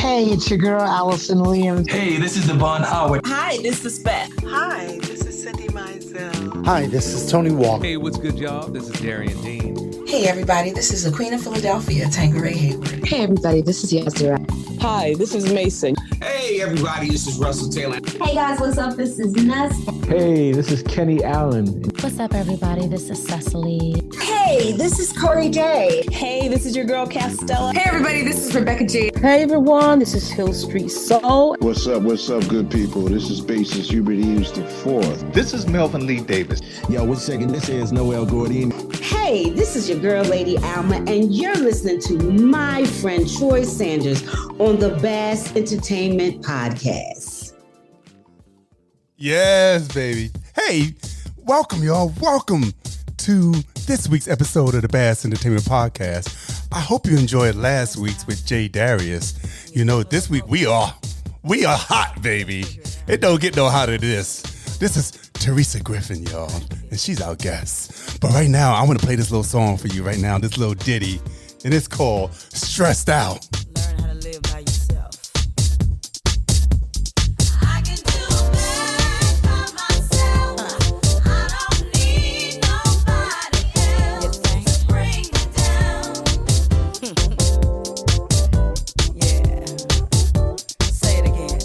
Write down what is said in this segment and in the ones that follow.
Hey, it's your girl, Allison Williams. Hey, this is Devon Howard. Hi, this is Beth. Hi, this is Cindy Mizell. Hi, this is Tony Walker. Hey, what's good, y'all? This is Darian Dean. Hey, everybody, this is the Queen of Philadelphia, Tangeray Hayward. Hey, everybody, this is Yasira. Hi, this is Mason. Hey, everybody, this is Russell Taylor. Hey, guys, what's up? This is Ness. Hey, this is Kenny Allen. What's up, everybody? This is Cecily. Hey, this is Corey Day. Hey, this is your girl, Castella. Hey, everybody, this is Rebecca G. Hey, everyone, this is Hill Street Soul. What's up, good people? This is bassist Hubert Eves IV. This is Melvin Lee Davis. Yo, what's second? This is Noel Gordon. Hey, this is your girl, Lady Alma, and you're listening to my friend Troy Sanders on the Bass Entertainment Podcast. Yes, baby. Hey, welcome, y'all. Welcome to this week's episode of the Bass Entertainment Podcast. I hope you enjoyed last week's with Jay Darius. You know, this week we are hot, baby. It don't get no hotter than this. This is Terisa Griffin, y'all, and she's our guest. But right now, I want to play this little song for you right now, this little ditty, and it's called Stressed Out. Learn how to live by yourself. I can do best by myself. I don't need nobody else to bring me down. Yeah. Say it again.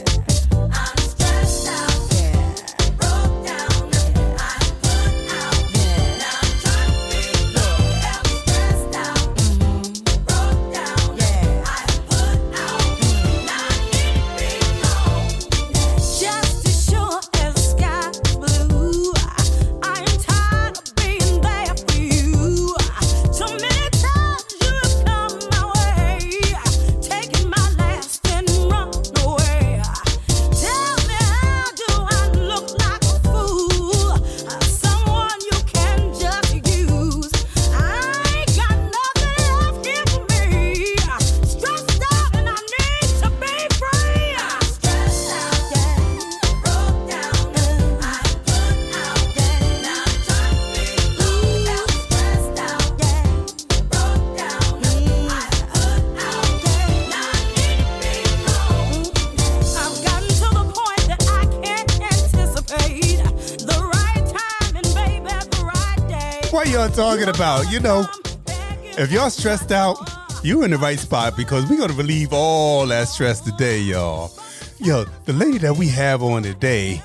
I'm stressed out. Broke down. I put out. Now I'm trying to be low. I'm stressed out. Broke down. I put out. Now I need to be home. Just as sure as the sky's blue, I am tired of being there for you. So many times you've come my way, taking my last and run away. Tell me, how do I look like a fool? Someone you can just use. I ain't got nothing left here for me. Stressed out and I need to be free. Stressed out. Broke down. I put out. Now I'm trying to be low. I'm stressed out. Broke down. I put out. Now I need to be home. I've gotten to the point that I can't anticipate the right time and baby the right day. What y'all talking about? You know, if y'all stressed out, you in the right spot because we're going to relieve all that stress today, y'all. Yo, the lady that we have on today,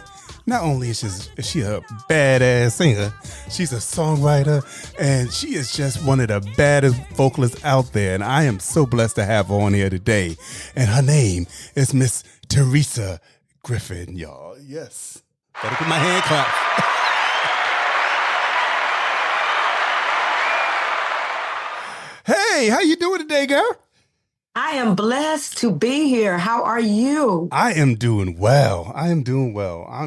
not only is she a badass singer, she's a songwriter, and she is just one of the baddest vocalists out there, and I am so blessed to have her on here today. And her name is Miss Terisa Griffin, y'all. Yes. Gotta get my hand clap. Hey, how you doing today, girl? I am blessed to be here. How are you? I am doing well. I'm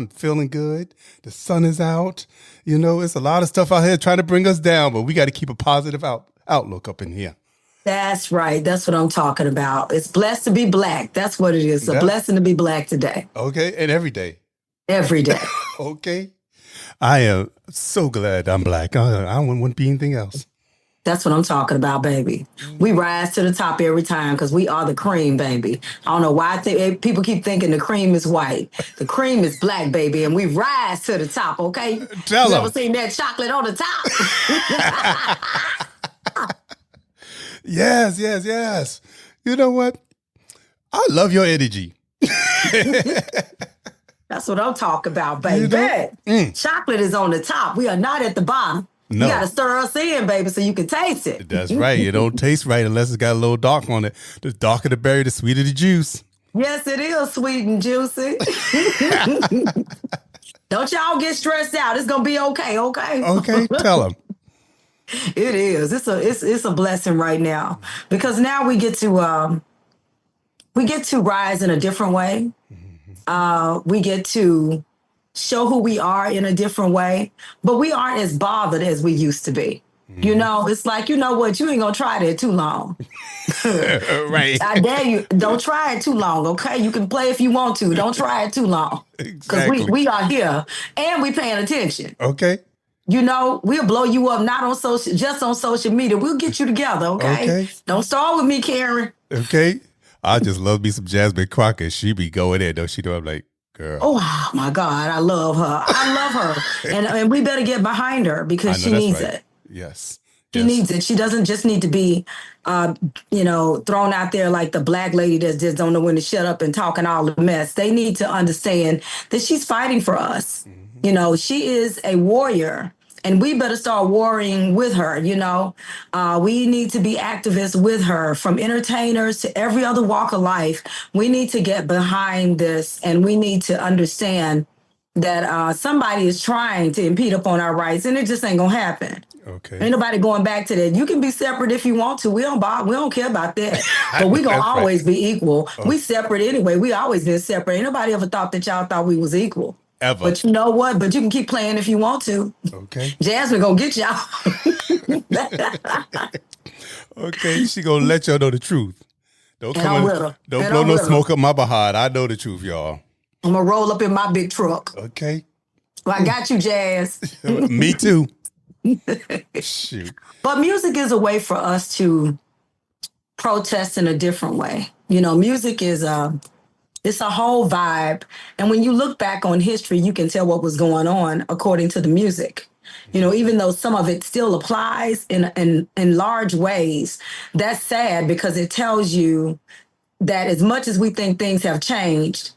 feeling good. The sun is out. You know, it's a lot of stuff out here trying to bring us down, but we got to keep a positive outlook up in here. That's right. That's what I'm talking about. It's blessed to be black. That's what it is. A blessing to be black today. Okay, and every day. Every day. Okay. I am so glad I'm black. I wouldn't want to be anything else. That's what I'm talking about, baby. We rise to the top every time because we are the cream, baby. I don't know why people keep thinking the cream is white. The cream is black, baby, and we rise to the top, okay? Tell you them. ever seen that chocolate on the top? Yes. You know what? I love your energy. That's what I'm talking about, baby. You know? Chocolate is on the top. We are not at the bottom. No. You got to stir us in, baby, so you can taste it. That's right. It don't taste right unless it's got a little dark on it. The darker the berry, the sweeter the juice. Yes, it is sweet and juicy. Don't y'all get stressed out. It's going to be okay, okay? Okay, tell them. It is. It's a blessing right now because now we get to rise in a different way. We get to show who we are in a different way, but we aren't as bothered as we used to be. You know, it's like, you know what? You ain't going to try that too long. Right. I dare you. Don't try it too long, okay? You can play if you want to. Don't try it too long. Because we are here and we paying attention. Okay. You know, we'll blow you up, not on just on social media. We'll get you together, okay? Don't start with me, Karen. Okay. I just love me some Jasmine Crockett. She be going in, though. She know I'm like, girl. Oh my God, I love her. I love her. And we better get behind her because she needs it. Yes. She needs it. She doesn't just need to be, thrown out there like the black lady that just don't know when to shut up and talking all the mess. They need to understand that she's fighting for us. Mm-hmm. She is a warrior. And we better start warring with her, We need to be activists with her, from entertainers to every other walk of life. We need to get behind this, and we need to understand that somebody is trying to impede upon our rights, and it just ain't gonna happen. Okay. Ain't nobody going back to that. You can be separate if you want to. We don't care about that. But we gonna always be equal. Oh. We separate anyway. We always been separate. Ain't nobody ever thought that y'all thought we was equal. Ever. But you know what? But you can keep playing if you want to. Okay. Jasmine gonna get y'all. Okay, she gonna let y'all know the truth. Don't blow no smoke up my behind. I know the truth, y'all. I'm gonna roll up in my big truck. Okay. Well, I got you, Jazz. Me too. Shoot. But music is a way for us to protest in a different way. Music is it's a whole vibe. And when you look back on history, you can tell what was going on according to the music. Even though some of it still applies in large ways, that's sad because it tells you that as much as we think things have changed,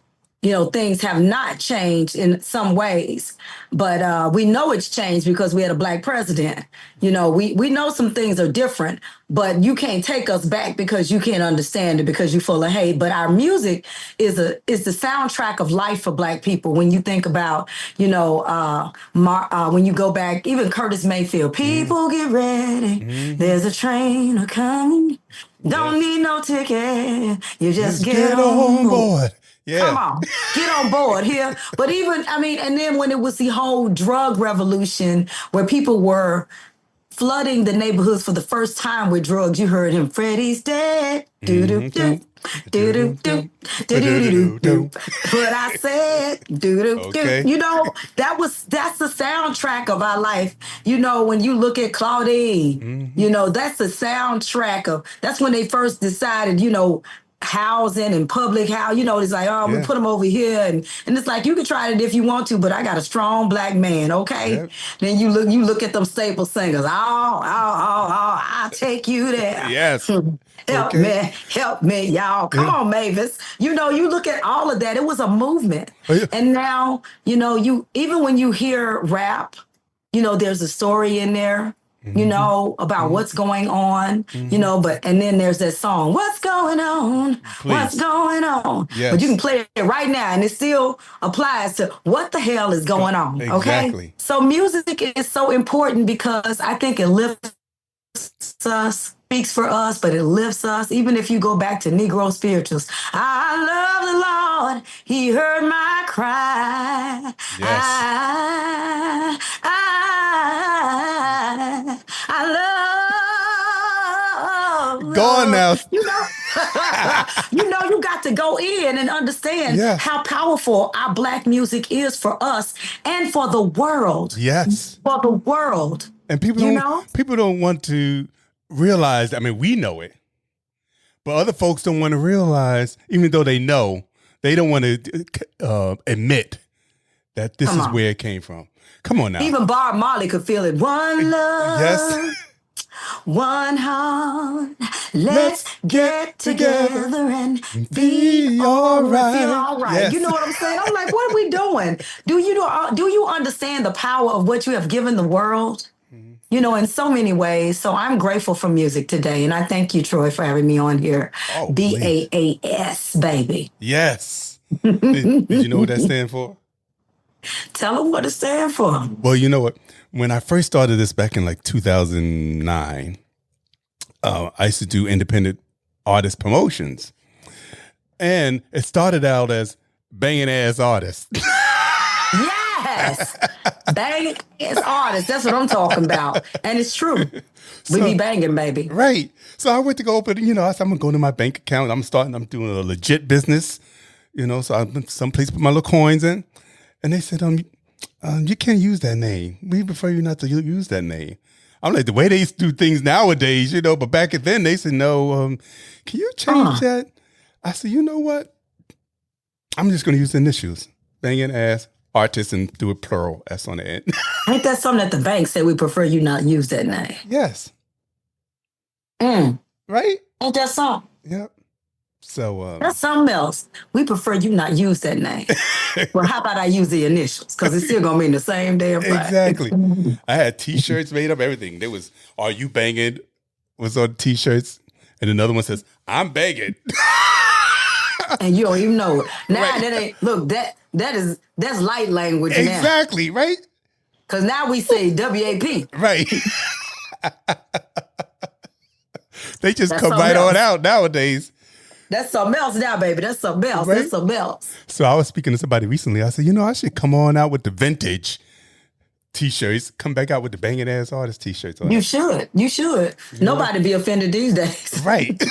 things have not changed in some ways. But we know it's changed because we had a black president. We know some things are different, but you can't take us back because you can't understand it because you're full of hate. But our music is the soundtrack of life for black people. When you think about, when you go back, even Curtis Mayfield, people get ready. There's a train a-coming. Don't need no ticket. You just get on board. Yeah. Come on, get on board here. But and then when it was the whole drug revolution where people were flooding the neighborhoods for the first time with drugs, you heard him, Freddie's dead. Do-do-do, do-do-do, do-do-do-do. But I said, do-do-do. Okay. That's the soundtrack of our life. When you look at Claudine, that's the soundtrack that's when they first decided, housing and public house, it's like, we put them over here, and it's like you can try it if you want to, but I got a strong black man, okay? Yep. Then you look at them staple singers, I'll take you there. Yes. Help me, y'all. Come on, Mavis. You look at all of that. It was a movement, and now even when you hear rap, there's a story in there. About what's going on, and then there's that song, What's Going On? Please. What's going on? Yes. But you can play it right now and it still applies to what the hell is going on. Exactly. Okay. So music is so important because I think it lifts us, speaks for us, but it lifts us. Even if you go back to Negro spirituals, I love the Lord, He heard my cry. Yes. I love. Go on now. You got to go in and understand how powerful our black music is for us and for the world. Yes. For the world. And people don't want to realize, we know it, but other folks don't want to realize, even though they know, they don't want to admit that this is where it came from. Come on now. Even Bob Marley could feel it. One love. Yes. One heart. Let's get together and be all right. Feel all right. Yes. You know what I'm saying? I'm like, what are we doing? Do you understand the power of what you have given the world? In so many ways. So I'm grateful for music today. And I thank you, Troy, for having me on here. Oh, BAAS, baby. Yes. Did you know what that stands for? Tell them what it stands for. Well, you know what? When I first started this back in 2009, I used to do independent artist promotions. And it started out as banging ass artist. Yes. Banging ass artist. That's what I'm talking about. And it's true. We be banging, baby. Right. So I went to go open, I said, I'm going to go to my bank account. I'm doing a legit business, so I went someplace to put my little coins in. And they said, you can't use that name. We prefer you not to use that name. I'm like, the way they used to do things nowadays, but back then they said, no, can you change that? I said, you know what? I'm just going to use the initials. Banging ass artist and do it plural S on the end. Ain't that something that the bank said we prefer you not use that name? Yes. Right? Ain't that something? Yep. So that's something else. We prefer you not use that name. Well, how about I use the initials? Because it's still gonna mean the same damn thing. Exactly. I had T-shirts made up, everything. There was "Are you banging?" was on T-shirts, and another one says "I'm banging," and you don't even know it. Now right. that ain't look that's light language. Exactly, now. Right? Because now we say WAP. Right. They just come right on out nowadays. That's something else now, baby. That's something else. Right? That's something else. So I was speaking to somebody recently. I said, I should come on out with the vintage T-shirts. Come back out with the banging ass artist T-shirts. You should. You should. Nobody be offended these days. Right.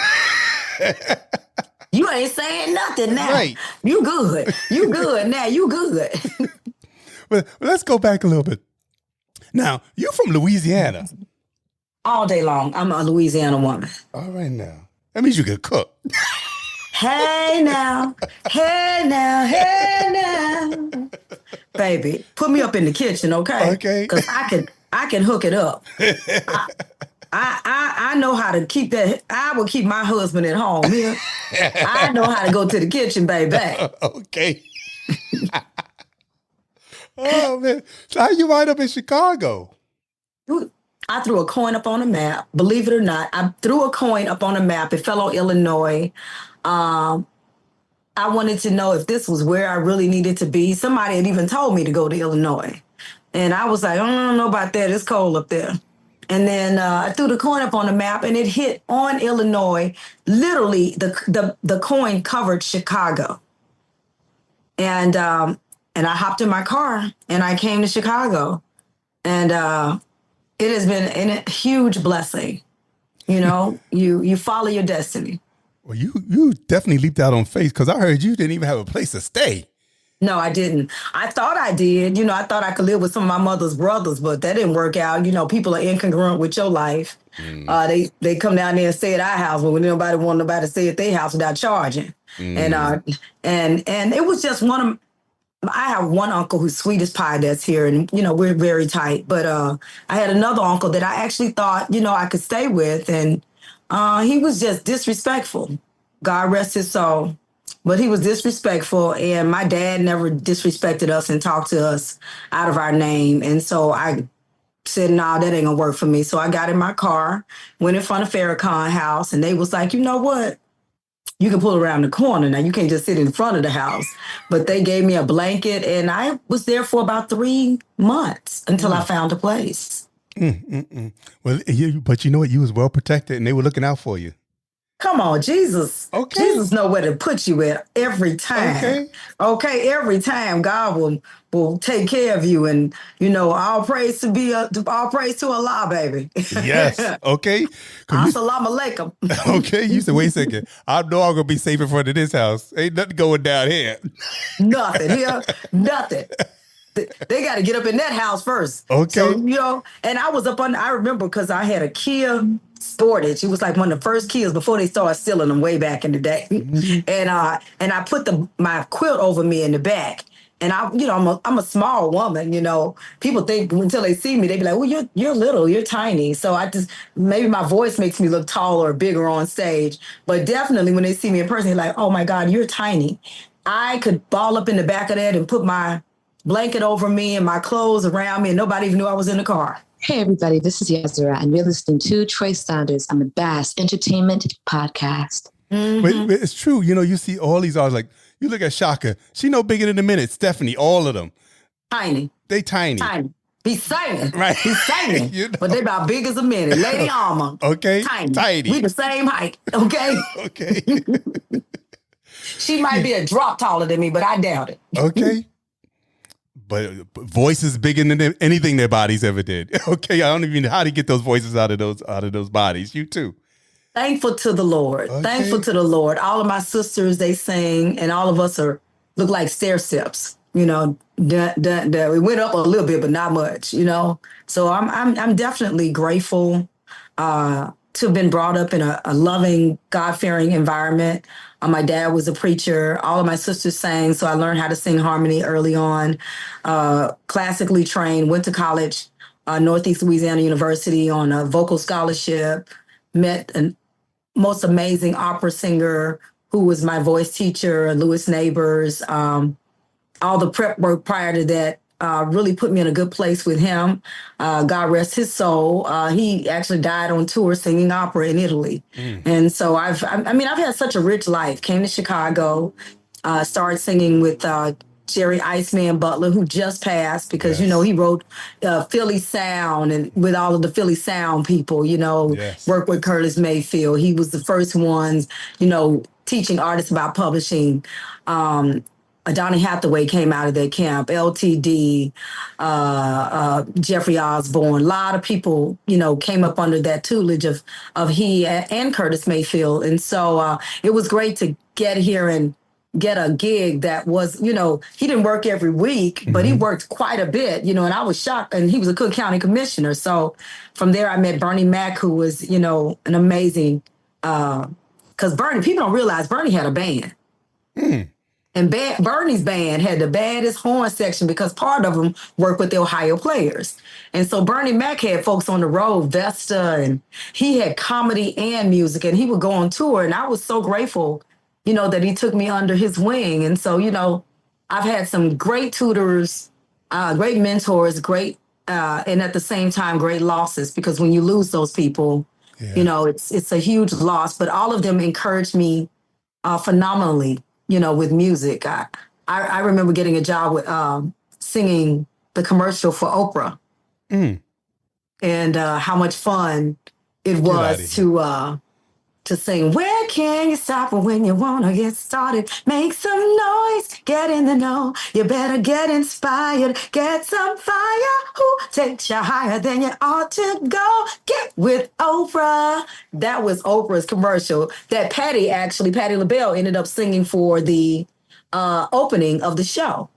You ain't saying nothing now. Right. You good. You good now. You good. But let's go back a little bit. Now, you from Louisiana. All day long. I'm a Louisiana woman. All right now. That means you can cook. Hey now. Hey now. Hey now. Baby, put me up in the kitchen, okay? Okay. Because I can hook it up. I know how to keep that. I will keep my husband at home here. I know how to go to the kitchen, baby. Okay. Oh, man. So how you wind up in Chicago? I threw a coin up on a map. Believe it or not, I threw a coin up on a map. It fell on Illinois. I wanted to know if this was where I really needed to be. Somebody had even told me to go to Illinois. And I was like, I don't know about that. It's cold up there. And then I threw the coin up on the map and it hit on Illinois. Literally, the coin covered Chicago. And I hopped in my car and I came to Chicago. And it has been a huge blessing. You follow your destiny. Well, you definitely leaped out on faith because I heard you didn't even have a place to stay. No, I didn't. I thought I did. I thought I could live with some of my mother's brothers, but that didn't work out. People are incongruent with your life. They come down there and stay at our house, but when nobody want nobody to stay at their house without charging. And it was just I have one uncle who's sweet as pie that's here, and we're very tight. But I had another uncle that I actually thought I could stay with, and he was just disrespectful. God rest his soul. But he was disrespectful, and my dad never disrespected us and talked to us out of our name. And so I said, no, that ain't gonna work for me. So I got in my car, went in front of Farrakhan house, and they was like, you know what? You can pull around the corner. Now, you can't just sit in front of the house. But they gave me a blanket, and I was there for about 3 months until I found a place. Well, but you know what? You was well protected, and they were looking out for you. Come on, Jesus. Okay. Jesus know where to put you at every time. Okay, every time God will take care of you, and all praise to Allah, baby. Yes. Okay. Assalamu alaikum. Okay. You said, wait a second. I know I'm gonna be safe in front of this house. Ain't nothing going down here. Nothing here. Nothing. They got to get up in that house first. Okay. So, and I was I remember because I had a Kia Sportage. It was like one of the first Kias before they started stealing them way back in the day. And I put my quilt over me in the back. And I'm a small woman, People think until they see me, they be like, well, you're little, you're tiny. So maybe my voice makes me look taller or bigger on stage. But definitely when they see me in person, they're like, oh my God, you're tiny. I could ball up in the back of that and put my blanket over me and my clothes around me, and nobody even knew I was in the car. Hey, everybody, this is Yazira, and you're listening to Troy Saunders on the Bass Entertainment Podcast. But it's true. You see all these artists, like, you look at Shaka. She no bigger than a minute. Stephanie, all of them. Tiny. They tiny. Tiny. He's singing. Right. He's singing. But they about big as a minute. Lady Alma. Okay. Tiny. We the same height. Okay? Okay. She might be a drop taller than me, but I doubt it. Okay. But voice is bigger than anything their bodies ever did. Okay, I don't even know how to get those voices out of those bodies. You too. Thankful to the Lord. Okay. Thankful to the Lord. All of my sisters, they sing, and all of us look like stair steps. We went up a little bit, but not much. So I'm definitely grateful to have been brought up in a loving, God-fearing environment. My dad was a preacher. All of my sisters sang, so I learned how to sing harmony early on. Classically trained, went to college, Northeastern Louisiana University on a vocal scholarship, met a most amazing opera singer who was my voice teacher, Louis Neighbors. All the prep work prior to that really put me in a good place with him. God rest his soul. He actually died on tour singing opera in Italy. And so I've had such a rich life. Came to Chicago, started singing with Jerry Iceman Butler, who just passed because, he wrote Philly Sound and with all of the Philly Sound people, worked with Curtis Mayfield. He was the first ones, teaching artists about publishing. Donny Hathaway came out of that camp, LTD, Jeffrey Osborne. A lot of people, came up under that tutelage of he and Curtis Mayfield. And so it was great to get here and get a gig that was, he didn't work every week, but he worked quite a bit, and I was shocked. And he was a Cook County commissioner. So from there, I met Bernie Mac, who was, an amazing, because people don't realize Bernie had a band. And Bernie's band had the baddest horn section because part of them worked with the Ohio Players. And so Bernie Mac had folks on the road, Vesta, and he had comedy and music, and he would go on tour. And I was so grateful, that he took me under his wing. And so, I've had some great tutors, great mentors, great, and at the same time, great losses, because when you lose those people, it's a huge loss. But all of them encouraged me phenomenally. With music. I remember getting a job with singing the commercial for Oprah. And how much fun it was to sing, where can you stop when you want to get started? Make some noise, get in the know. You better get inspired, get some fire. Who takes you higher than you ought to go? Get with Oprah. That was Oprah's commercial that Patti LaBelle ended up singing for the opening of the show.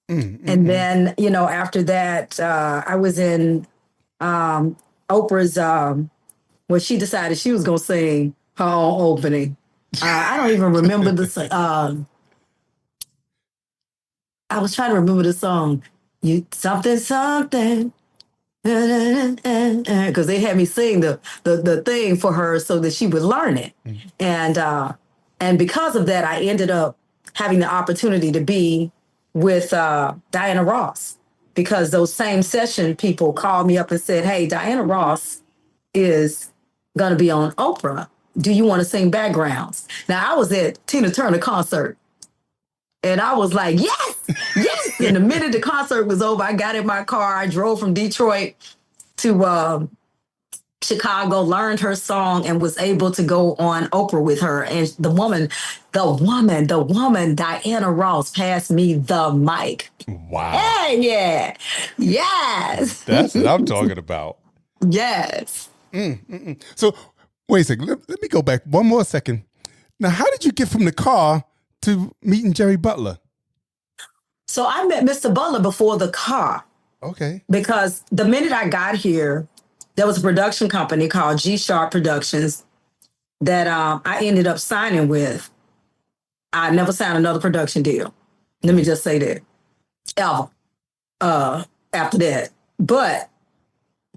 And then, after that, I was in Oprah's, where she decided she was going to sing her own opening. I don't even remember the song. I was trying to remember the song. You something. Because they had me sing the thing for her so that she would learn it. And because of that, I ended up having the opportunity to be with Diana Ross, because those same session people called me up and said, hey, Diana Ross is going to be on Oprah. Do you want to sing backgrounds? Now, I was at Tina Turner concert, and I was like, yes. And the minute the concert was over, I got in my car. I drove from Detroit to Chicago, learned her song, and was able to go on Oprah with her. And the woman, Diana Ross, passed me the mic. Wow. Hey, yeah. Yes. That's what I'm talking about. Yes. So, wait a second. Let me go back one more second. Now, how did you get from the car to meeting Jerry Butler? So I met Mr. Butler before the car. Okay. Because the minute I got here, there was a production company called G Sharp Productions that I ended up signing with. I never signed another production deal. Let me just say that. Ever. After that. But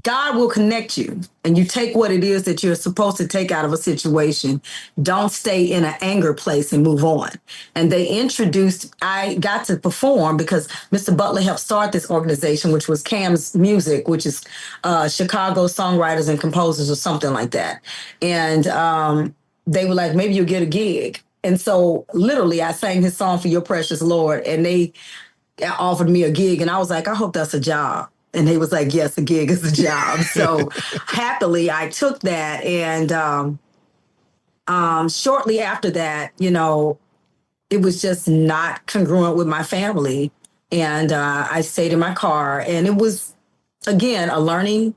God will connect you, and you take what it is that you're supposed to take out of a situation. Don't stay in an anger place and move on. And I got to perform because Mr. Butler helped start this organization, which was CAMS Music, which is Chicago Songwriters and Composers or something like that. And they were like, maybe you'll get a gig. And so literally I sang his song For Your Precious Lord, and they offered me a gig, and I was like, I hope that's a job. And they was like, yes, a gig is a job. So happily, I took that. And shortly after that, it was just not congruent with my family. And I stayed in my car. And it was, again, a learning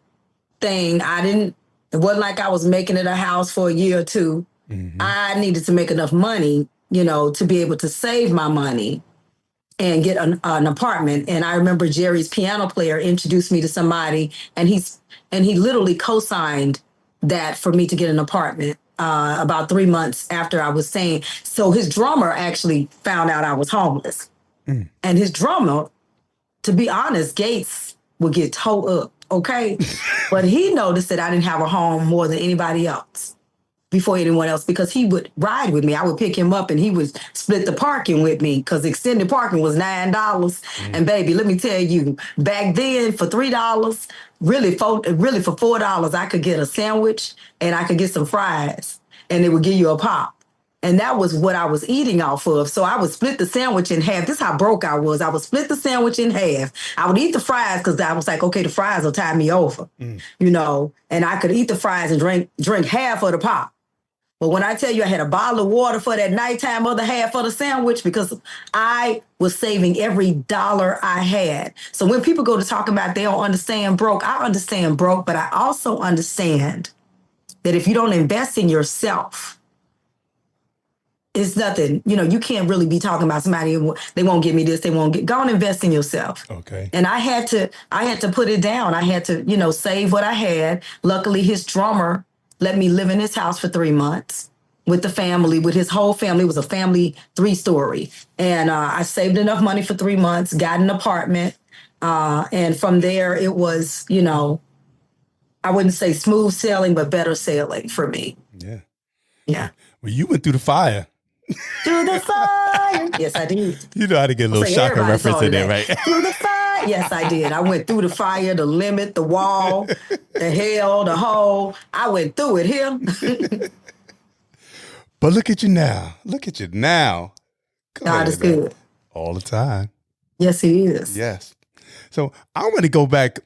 thing. It wasn't like I was making it a house for a year or two. I needed to make enough money, to be able to save my money and get an apartment. And I remember Jerry's piano player introduced me to somebody, and he literally co-signed that for me to get an apartment. about 3 months after I was saying. So his drummer actually found out I was homeless. And his drummer, to be honest, Gates would get towed up, okay? But he noticed that I didn't have a home more than anybody else, before anyone else, because he would ride with me. I would pick him up and he would split the parking with me because extended parking was $9. And baby, let me tell you, back then for $3, really for $4, I could get a sandwich and I could get some fries and they would give you a pop. And that was what I was eating off of. So I would split the sandwich in half. This is how broke I was. I would split the sandwich in half. I would eat the fries because I was like, okay, the fries will tide me over, you know, and I could eat the fries and drink half of the pop. But when I tell you I had a bottle of water for that nighttime other half of the sandwich, because I was saving every dollar I had. So when people go to talk about they don't understand broke, I understand broke, but I also understand that if you don't invest in yourself, it's nothing. You know, you can't really be talking about somebody, they won't give me this, they won't get, go and invest in yourself. Okay. And I had to put it down. I had to, you know, save what I had. Luckily, his drummer let me live in his house for 3 months with the family, with his whole family. It was a family 3-story. And I saved enough money for 3 months, got an apartment. And from there, it was, you know, I wouldn't say smooth sailing, but better sailing for me. Yeah. Yeah. Well, you went through the fire. Through the fire. Yes, I did. You know how to get a little Shaka reference in there, right? Through the fire. Yes, I did. I went through the fire, the limit, the wall, the hell, the hole. I went through it here. But look at you now. Look at you now. God is good. All the time. Yes, he is. Yes. So I'm going to go back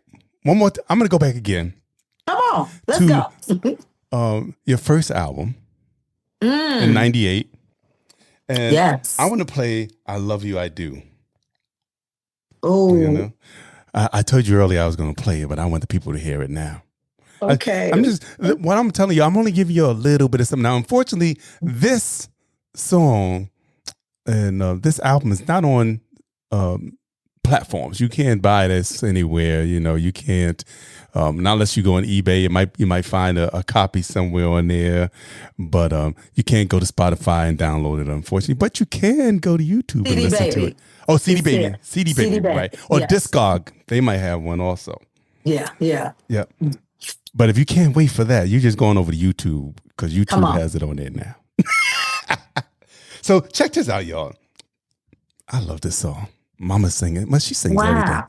one more. I'm going to go back again. Come on. Let's go. Your first album in 98. And yes. I want to play I Love You, I Do. Oh. You know? I told you earlier I was going to play it, but I want the people to hear it now. Okay. What I'm telling you, I'm only giving you a little bit of something. Now, unfortunately, this song and this album is not on platforms. You can't buy this anywhere. You know, you can't, not unless you go on eBay. You might find a copy somewhere on there, but you can't go to Spotify and download it, unfortunately. But you can go to YouTube and listen to it. Oh, CD Baby. CD Baby, right. Or yes. Discog. They might have one also. Yeah. But if you can't wait for that, you're just going over to YouTube because YouTube has it on there now. So check this out, y'all. I love this song. Mama singing. Well, she sings everything.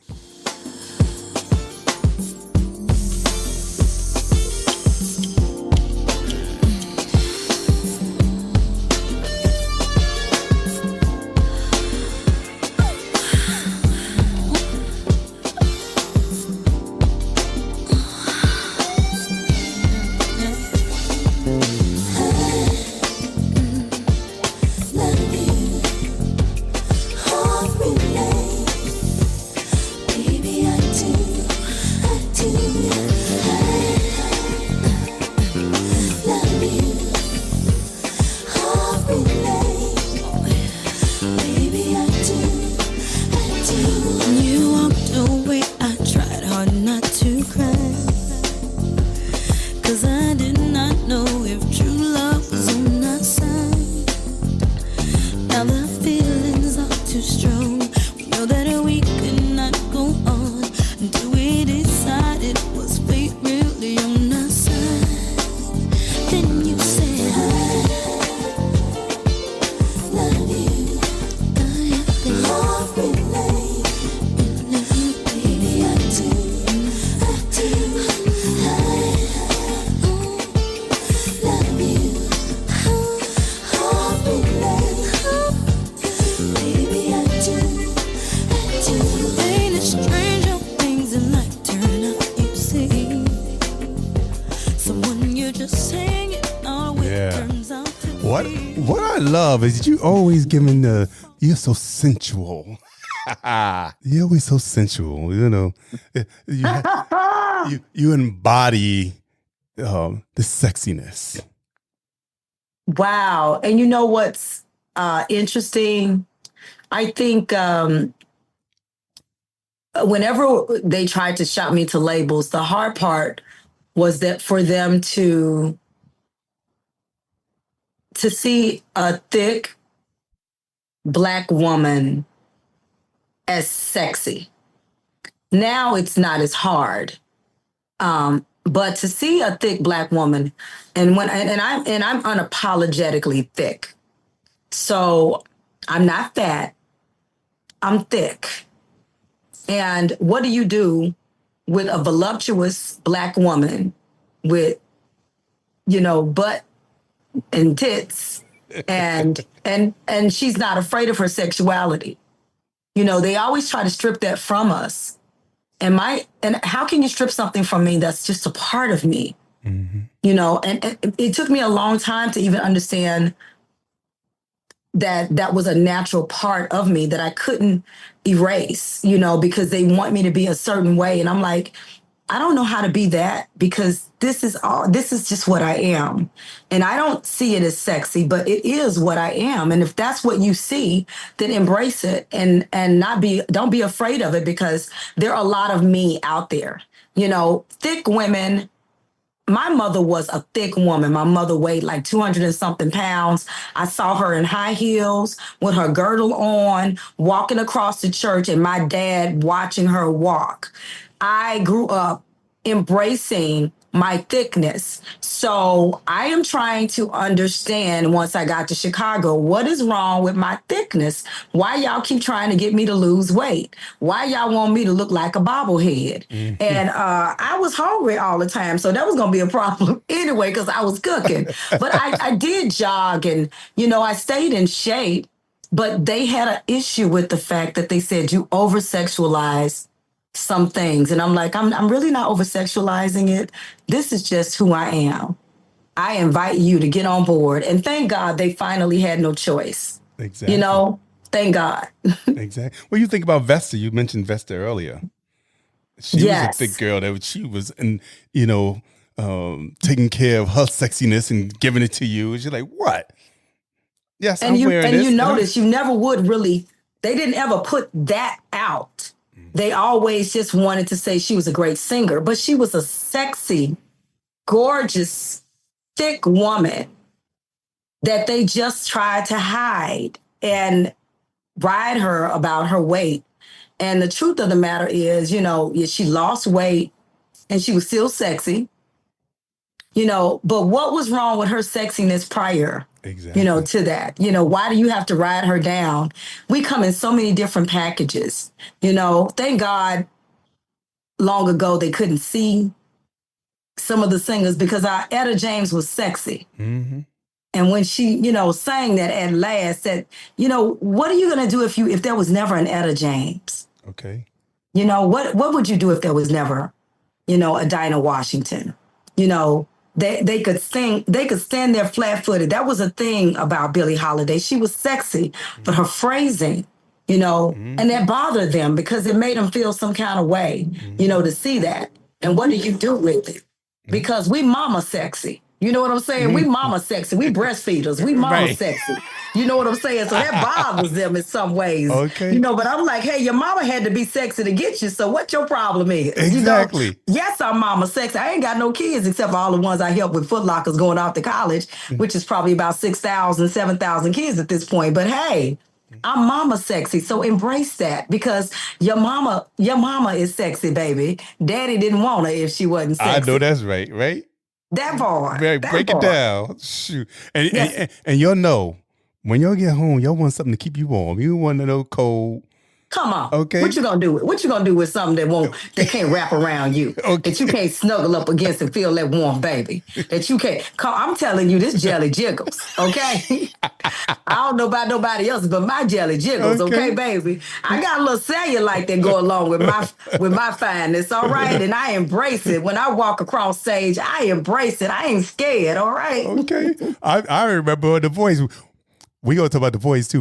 Is you always giving you're so sensual. You're always so sensual, you know. You embody the sexiness. Wow. And you know what's interesting? I think whenever they tried to shop me to labels, the hard part was that for them to to see a thick Black woman as sexy. Now it's not as hard. But to see a thick Black woman, and I'm unapologetically thick. So I'm not fat, I'm thick. And what do you do with a voluptuous Black woman with, butt and tits, and she's not afraid of her sexuality? They always try to strip that from us. And how can you strip something from me that's just a part of me? And it took me a long time to even understand that was a natural part of me that I couldn't erase, because they want me to be a certain way. And I'm like, I don't know how to be that, because this is just what I am. And I don't see it as sexy, but it is what I am. And if that's what you see, then embrace it and don't be afraid of it, because there are a lot of me out there. Thick women. My mother was a thick woman. My mother weighed like 200 and something pounds. I saw her in high heels with her girdle on, walking across the church, and my dad watching her walk. I grew up embracing my thickness. So I am trying to understand, once I got to Chicago, what is wrong with my thickness? Why y'all keep trying to get me to lose weight? Why y'all want me to look like a bobblehead? And I was hungry all the time, so that was going to be a problem anyway, because I was cooking. But I did jog, and, I stayed in shape, but they had an issue with the fact that they said you over-sexualize some things. And I'm like, I'm really not over-sexualizing it. This is just who I am. I invite you to get on board. And thank God they finally had no choice. Exactly. Thank God. Exactly. Well, you think about Vesta. You mentioned Vesta earlier. She was a thick girl. She was, taking care of her sexiness and giving it to you. And you're like, what? Yes, and I'm wearing this. And you notice you never would really, they didn't ever put that out. They always just wanted to say she was a great singer, but she was a sexy, gorgeous, thick woman that they just tried to hide and ride her about her weight. And the truth of the matter is, she lost weight and she was still sexy, but what was wrong with her sexiness prior? Exactly. To that, why do you have to ride her down? We come in so many different packages, thank God long ago they couldn't see some of the singers, because our Etta James was sexy. Mm-hmm. And when she, sang that at last, that, what are you going to do if there was never an Etta James? Okay. What would you do if there was never, a Dinah Washington? They could sing, they could stand there flat-footed. That was a thing about Billie Holiday. She was sexy, but her phrasing, and that bothered them because it made them feel some kind of way, to see that. And what do you do with it? Because we mama sexy. You know what I'm saying? We mama sexy. We breastfeeders. We mama sexy. You know what I'm saying? So that bothers them in some ways. Okay. But I'm like, hey, your mama had to be sexy to get you. So what your problem is? Exactly. Yes, I'm mama sexy. I ain't got no kids except for all the ones I help with Foot Lockers going off to college, which is probably about 6,000, 7,000 kids at this point. But hey, I'm mama sexy. So embrace that, because your mama is sexy, baby. Daddy didn't want her if she wasn't sexy. I know that's right? That part. Break it down. Shoot. And you'll know, when y'all get home, y'all want something to keep you warm. You want to know cold. Come on. Okay. What you gonna do? What you gonna do with something that can't wrap around you? Okay. That you can't snuggle up against and feel that warm baby? That you can't. I'm telling you, this jelly jiggles. Okay. I don't know about nobody else, but my jelly jiggles. Okay, baby. I got a little cellulite that go along with my fineness. All right, and I embrace it. When I walk across stage, I embrace it. I ain't scared. All right. Okay. I remember The Voice. We gonna talk about The Voice too,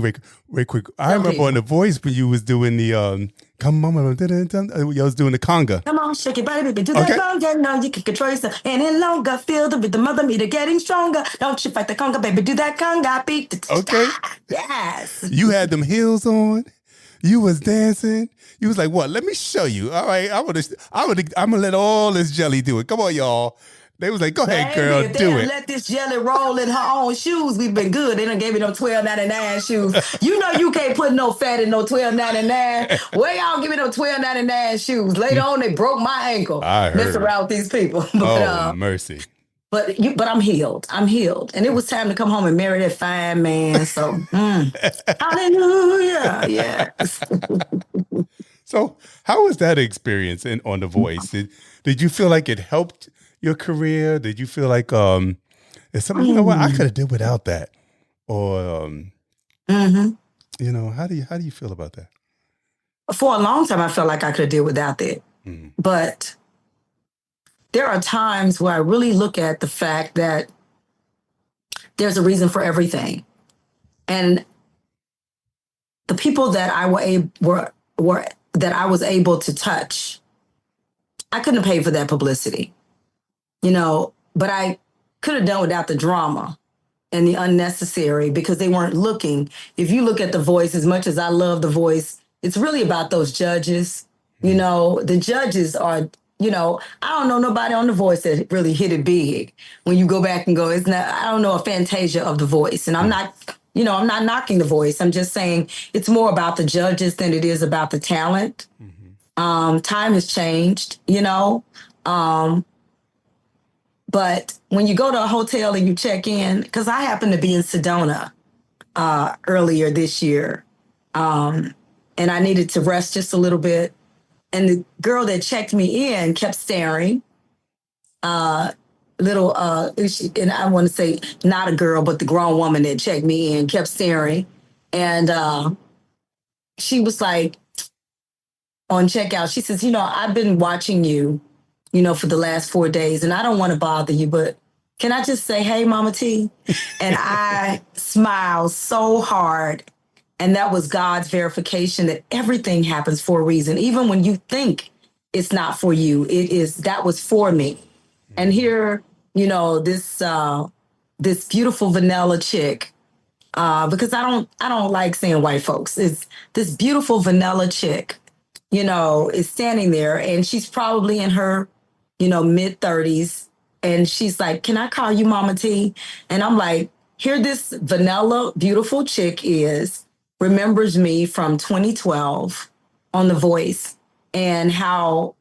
very quick. I remember on The Voice when you was doing the come mama, you was doing the conga. Come on, shake your body, baby, do that conga. No, you can control yourself any longer. Feel the rhythm of the meter getting stronger. Don't you fight the conga, baby, do that conga beat. Okay. Yes. You had them heels on. You was dancing. You was like, what? Let me show you. All right, I'm gonna let all this jelly do it. Come on, y'all. They was like, go ahead, Baby, girl, if they do had it. let this jelly roll in her own shoes, we've been good. They done gave me them $12.99 shoes. You know you can't put no fat in no $12.99. Where y'all give me them $12.99 shoes? Later on, they broke my ankle. I heard. Mess around with these people. Oh, mercy. But I'm healed. I'm healed. And it was time to come home and marry that fine man. So, hallelujah. Yes. So how was that experience on The Voice? Did you feel like it helped your career? Did you feel like it's something, you know what, I could have did without that? Or you know, how do you feel about that? For a long time I felt like I could have did without that. But there are times where I really look at the fact that there's a reason for everything. And the people that I that I was able to touch, I couldn't have paid for that publicity, you know, but I could have done without the drama and the unnecessary because they weren't looking. If you look at The Voice, as much as I love The Voice, it's really about those judges. You know, the judges are, you know, I don't know nobody on The Voice that really hit it big. When you go back and go, it's not, I don't know a Fantasia of The Voice. And I'm not, you know, I'm not knocking The Voice. I'm just saying it's more about the judges than it is about the talent. Time has changed, you know. But when you go to a hotel and you check in, because I happened to be in Sedona earlier this year, and I needed to rest just a little bit. And the girl that checked me in kept staring. And I want to say not a girl, but the grown woman that checked me in kept staring. And she was like, on checkout, she says, you know, I've been watching you, you know, for the last 4 days, and I don't want to bother you, but can I just say, hey, Mama T? And I smiled so hard. And that was God's verification that everything happens for a reason. Even when you think it's not for you, that was for me. And here, you know, this beautiful vanilla chick, because I don't like saying white folks. It's this beautiful vanilla chick, you know, is standing there, and she's probably in her, you know, mid-30s. And she's like, can I call you Mama T? And I'm like, here this vanilla, beautiful chick remembers me from 2012 on The Voice and how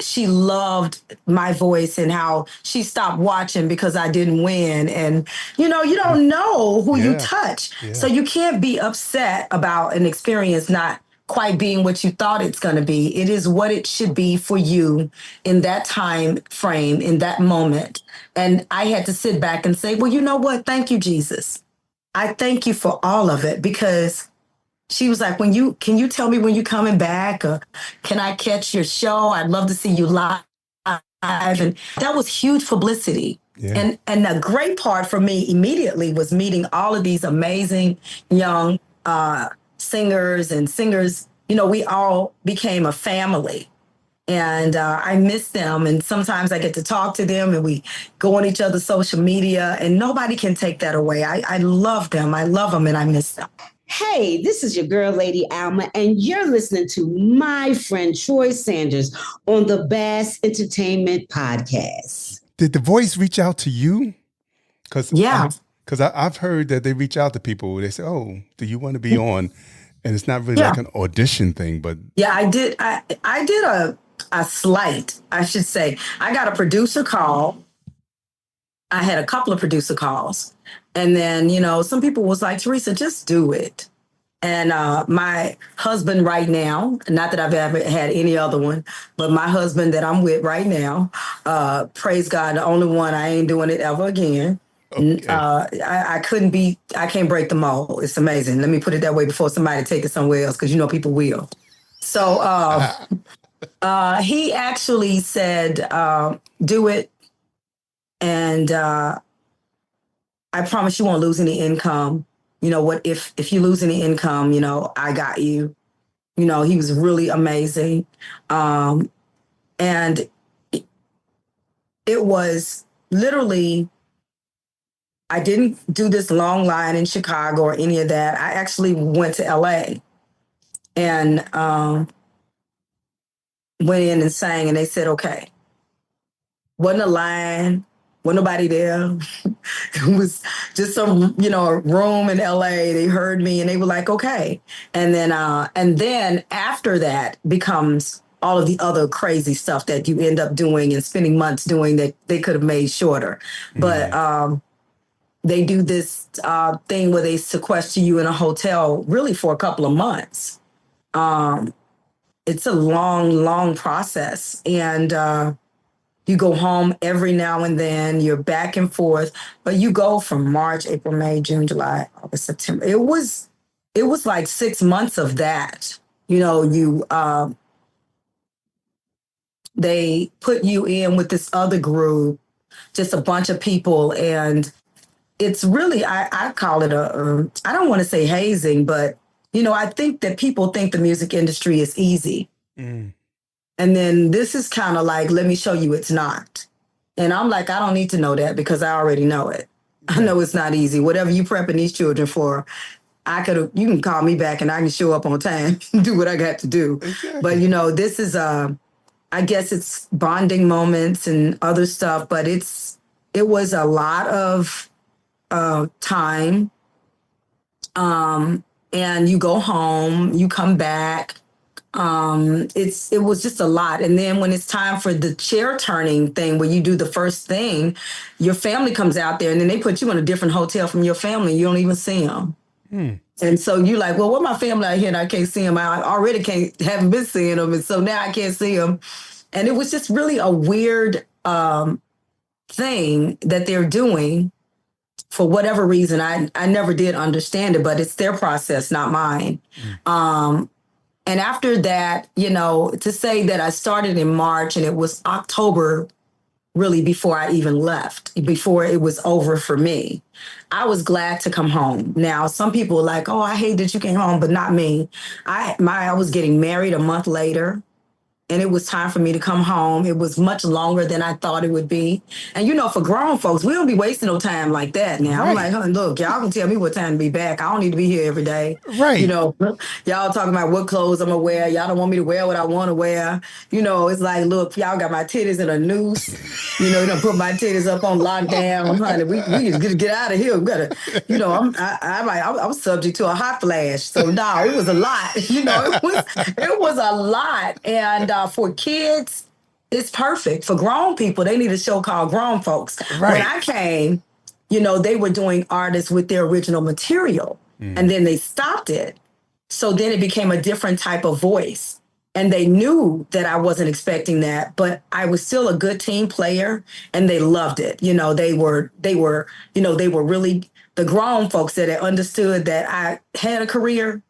she loved my voice and how she stopped watching because I didn't win. And, you know, you don't know who you touch. Yeah. So you can't be upset about an experience not quite being what you thought it's going to be. It is what it should be for you in that time frame, in that moment. And I had to sit back and say, well, you know what? Thank you, Jesus. I thank you for all of it, because she was like, can you tell me when you're coming back? Or can I catch your show? I'd love to see you live. And that was huge publicity. Yeah. And the great part for me immediately was meeting all of these amazing young singers. You know, we all became a family. And I miss them. And sometimes I get to talk to them and we go on each other's social media, and nobody can take that away. I love them. I love them and I miss them. Hey, this is your girl, Lady Alma, and you're listening to my friend Troy Sanders on the Bass Entertainment Podcast. Did The Voice reach out to you? Because I've heard that they reach out to people. They say, oh, do you want to be on? And it's not really like an audition thing, but. Yeah, I did. I did a slight, I should say. I got a producer call. I had a couple of producer calls. And then, you know, some people was like, Terisa, just do it. And my husband right now, not that I've ever had any other one, but my husband that I'm with right now, praise God, the only one, I ain't doing it ever again. Okay. I can't break the mold. It's amazing. Let me put it that way before somebody take it somewhere else, because you know people will. So he actually said, do it. And I promise you won't lose any income. You know what, if you lose any income, you know, I got you. You know, he was really amazing. And it was literally, I didn't do this long line in Chicago or any of that. I actually went to LA and went in and sang, and they said, okay, Wasn't a line, wasn't nobody there. It was just some, a room in LA. They heard me and they were like, okay. And then after that becomes all of the other crazy stuff that you end up doing and spending months doing that they could have made shorter. But they do this thing where they sequester you in a hotel really for a couple of months. It's a long, long process. And you go home every now and then, you're back and forth, but you go from March, April, May, June, July, August, September. It was like 6 months of that. They put you in with this other group, just a bunch of people. And it's really, I call it I don't want to say hazing, but, I think that people think the music industry is easy. Mm. And then this is kind of like, let me show you it's not. And I'm like, I don't need to know that because I already know it. I know it's not easy. Whatever you prepping these children for, you can call me back and I can show up on time and do what I got to do. Exactly. But, this is, I guess it's bonding moments and other stuff, but it was a lot of time. And you go home, you come back. It was just a lot. And then when it's time for the chair turning thing where you do the first thing, your family comes out there and then they put you in a different hotel from your family. You don't even see them. And so you're like, well, what my family out here and I can't see them. I already haven't been seeing them. And so now I can't see them. And it was just really a weird thing that they're doing for whatever reason. I never did understand it, but it's their process, not mine. And after that, to say that I started in March and it was October really before I even left, before it was over for me, I was glad to come home. Now, some people are like, oh, I hate that you came home, but not me. I was getting married a month later. And it was time for me to come home. It was much longer than I thought it would be. And, for grown folks, we don't be wasting no time like that now. Right. I'm like, look, y'all can tell me what time to be back. I don't need to be here every day. Right. Y'all talking about what clothes I'm going to wear. Y'all don't want me to wear what I want to wear. It's like, look, y'all got my titties in a noose. You done put my titties up on lockdown. Honey, we just get out of here. We got to, I was subject to a hot flash. So, no, it was a lot. It was a lot. And for kids, it's perfect. For grown people, they need a show called Grown Folks. Right. When I came, they were doing artists with their original material, and then they stopped it. So then it became a different type of voice. And they knew that I wasn't expecting that, but I was still a good team player, and they loved it. They were really the grown folks that had understood that I had a career.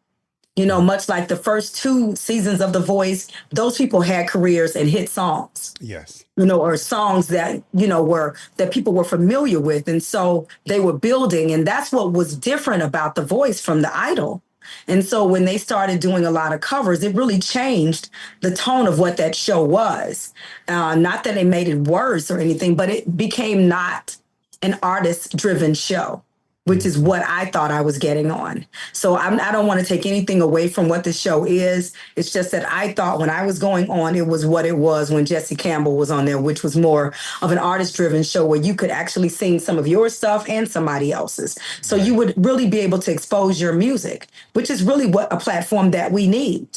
Much like the first 2 seasons of The Voice, those people had careers and hit songs. Yes. Or songs that, that people were familiar with. And so they were building. And that's what was different about The Voice from The Idol. And so when they started doing a lot of covers, it really changed the tone of what that show was. Not that it made it worse or anything, but it became not an artist-driven show, which is what I thought I was getting on. So I don't want to take anything away from what the show is. It's just that I thought when I was going on, it was what it was when Jesse Campbell was on there, which was more of an artist-driven show where you could actually sing some of your stuff and somebody else's. So you would really be able to expose your music, which is really what a platform that we need.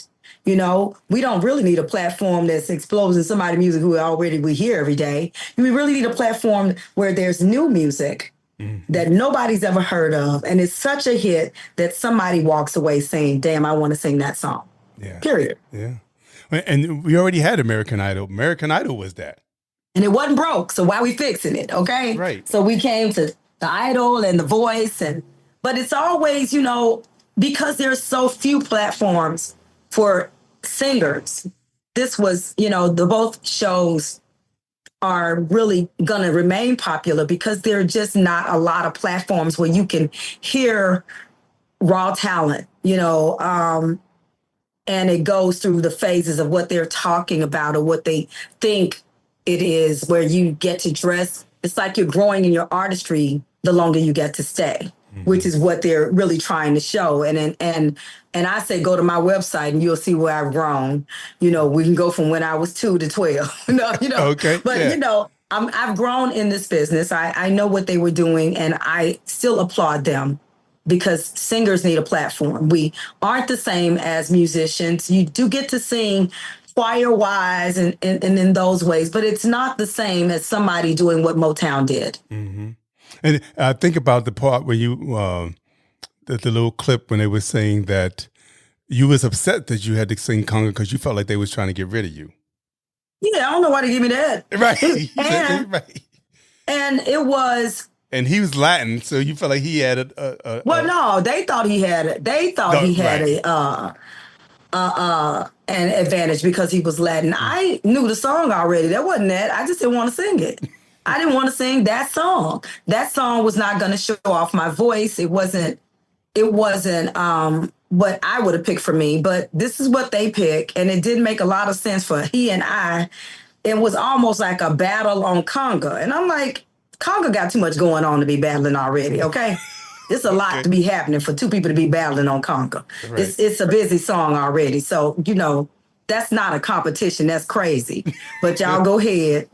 We don't really need a platform that's exposing somebody's music who we hear every day. We really need a platform where there's new music that nobody's ever heard of. And it's such a hit that somebody walks away saying, damn, I want to sing that song. Yeah. Period. Yeah. And we already had American Idol. American Idol was that. And it wasn't broke. So why we fixing it? Okay. Right. So we came to The Idol and The Voice. But it's always, because there's so few platforms for singers. This was, the both shows are really going to remain popular because there are just not a lot of platforms where you can hear raw talent, and it goes through the phases of what they're talking about or what they think it is, where you get to dress. It's like you're growing in your artistry the longer you get to stay, which is what they're really trying to show. And I say, go to my website and you'll see where I've grown. We can go from when I was 2 to 12. Okay. But, I've grown in this business. I know what they were doing, and I still applaud them because singers need a platform. We aren't the same as musicians. You do get to sing choir-wise and in those ways, but it's not the same as somebody doing what Motown did. Mm-hmm. And I think about the part where you, the little clip when they were saying that you was upset that you had to sing conga because you felt like they was trying to get rid of you. Yeah, I don't know why they give me that. Right. Right. And it was... And he was Latin, so you felt like he had no, they thought he had it. They thought he had an advantage because he was Latin. I knew the song already. That wasn't that. I just didn't want to sing it. I didn't want to sing that song. That song was not going to show off my voice. It wasn't what I would have picked for me, but this is what they pick. And it didn't make a lot of sense for he and I. It was almost like a battle on conga. And I'm like, conga got too much going on to be battling already, okay? It's a lot to be happening for two people to be battling on conga. Right. It's a busy song already. So, that's not a competition. That's crazy. But y'all go ahead,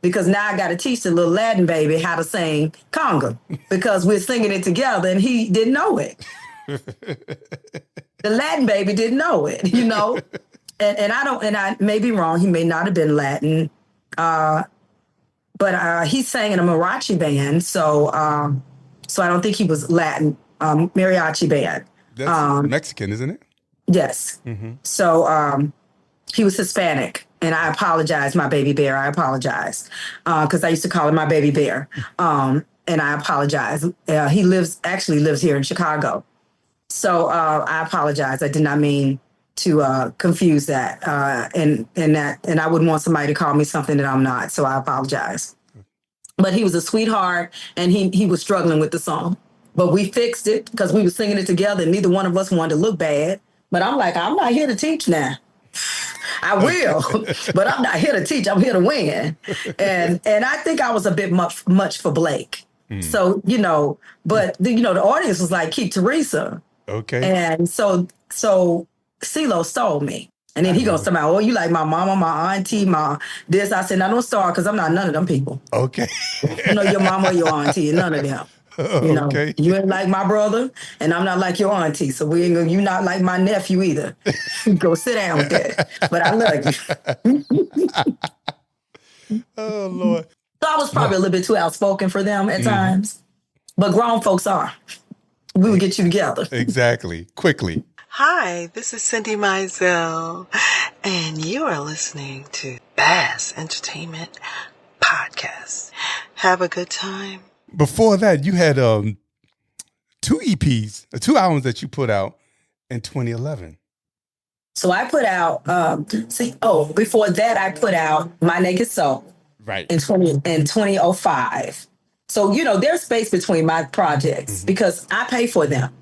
because now I got to teach the little Latin baby how to sing conga because we're singing it together and he didn't know it. The Latin baby didn't know it, and I may be wrong. He may not have been Latin, but he sang in a mariachi band. So I don't think he was Latin, mariachi band. That's Mexican, isn't it? Yes. Mm-hmm. So he was Hispanic, and I apologize, my baby bear. I apologize because I used to call him my baby bear, and I apologize. He actually lives here in Chicago. So I apologize. I did not mean to confuse that, and I wouldn't want somebody to call me something that I'm not. So I apologize. But he was a sweetheart, and he was struggling with the song. But we fixed it because we were singing it together, and neither one of us wanted to look bad. But I'm like, I'm not here to teach now. I will, but I'm not here to teach. I'm here to win. And I think I was a bit much for Blake. So, but the audience was like, keep Terisa. Okay. And so CeeLo stole me. And then he goes to my, you like my mama, my auntie, my this. I said, now don't start because I'm not none of them people. Okay. Your mama or your auntie, none of them. Okay. You ain't like my brother, and I'm not like your auntie. So you not like my nephew either. Go sit down with that. But I love you. Oh, Lord. So I was probably a little bit too outspoken for them at times. But grown folks are. We would get you together. Exactly. Quickly. Hi, this is Cindy Mizell, and you are listening to Bass Entertainment Podcast. Have a good time. Before that, you had 2 EPs, 2 albums that you put out in 2011. So I put out, before that, I put out My Naked Soul. Right. In 2005. So, there's space between my projects because I pay for them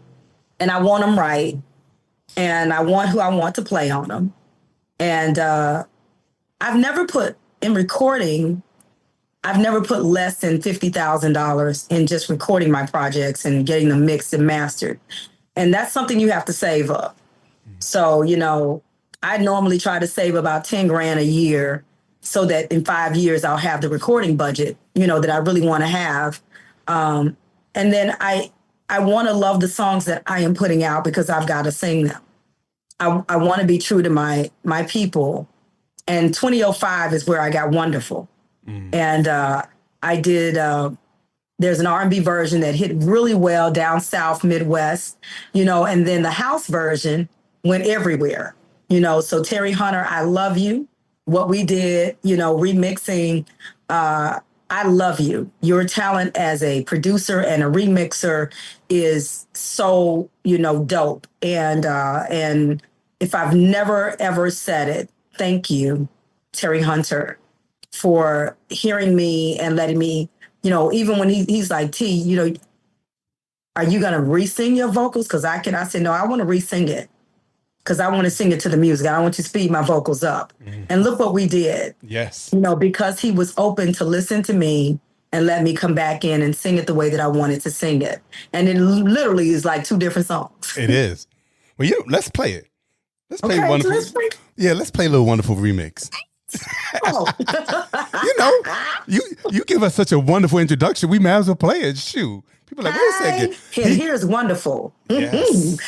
and I want them right. And I want who I want to play on them. And I've never put less than $50,000 in just recording my projects and getting them mixed and mastered. And that's something you have to save up. So, I normally try to save about 10 grand a year so that in 5 years I'll have the recording budget, that I really want to have. And then I want to love the songs that I am putting out because I've got to sing them. I want to be true to my people. And 2005 is where I got Wonderful. And I did, there's an R&B version that hit really well down South, Midwest, and then the house version went everywhere, so Terry Hunter, I Love You, what we did, remixing, I love you. Your talent as a producer and a remixer is so, dope. And if I've never, ever said it, thank you, Terry Hunter, for hearing me and letting me, even when he's like, T, are you going to re-sing your vocals? Because I said, no, I want to re-sing it. Because I want to sing it to the music. I don't want to speed my vocals up. And look what we did. Yes. Because he was open to listen to me and let me come back in and sing it the way that I wanted to sing it. And it literally is like 2 different songs. It is. Well, let's play it. Let's play Wonderful. Let's play a little Wonderful remix. Oh. you give us such a wonderful introduction. We might as well play it. Shoot. People are like, wait a second. Here's wonderful. Yes.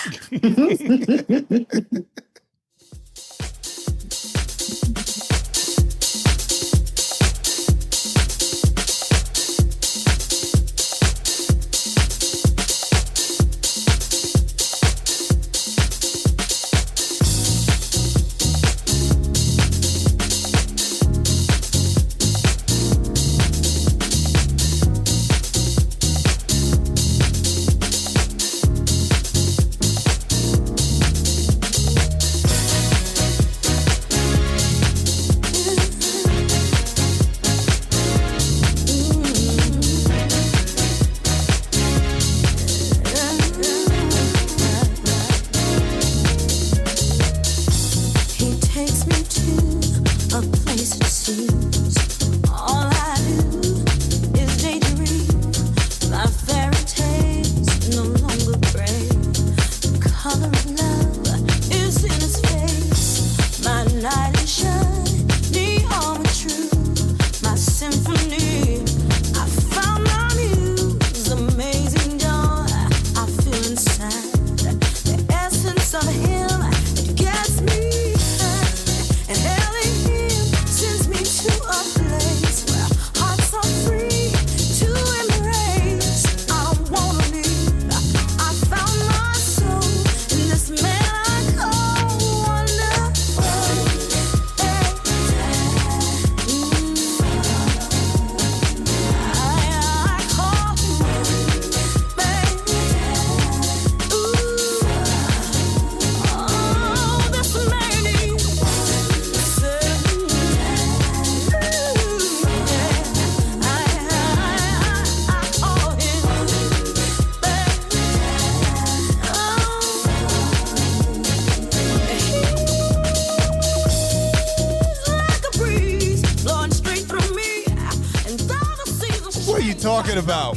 Talking about.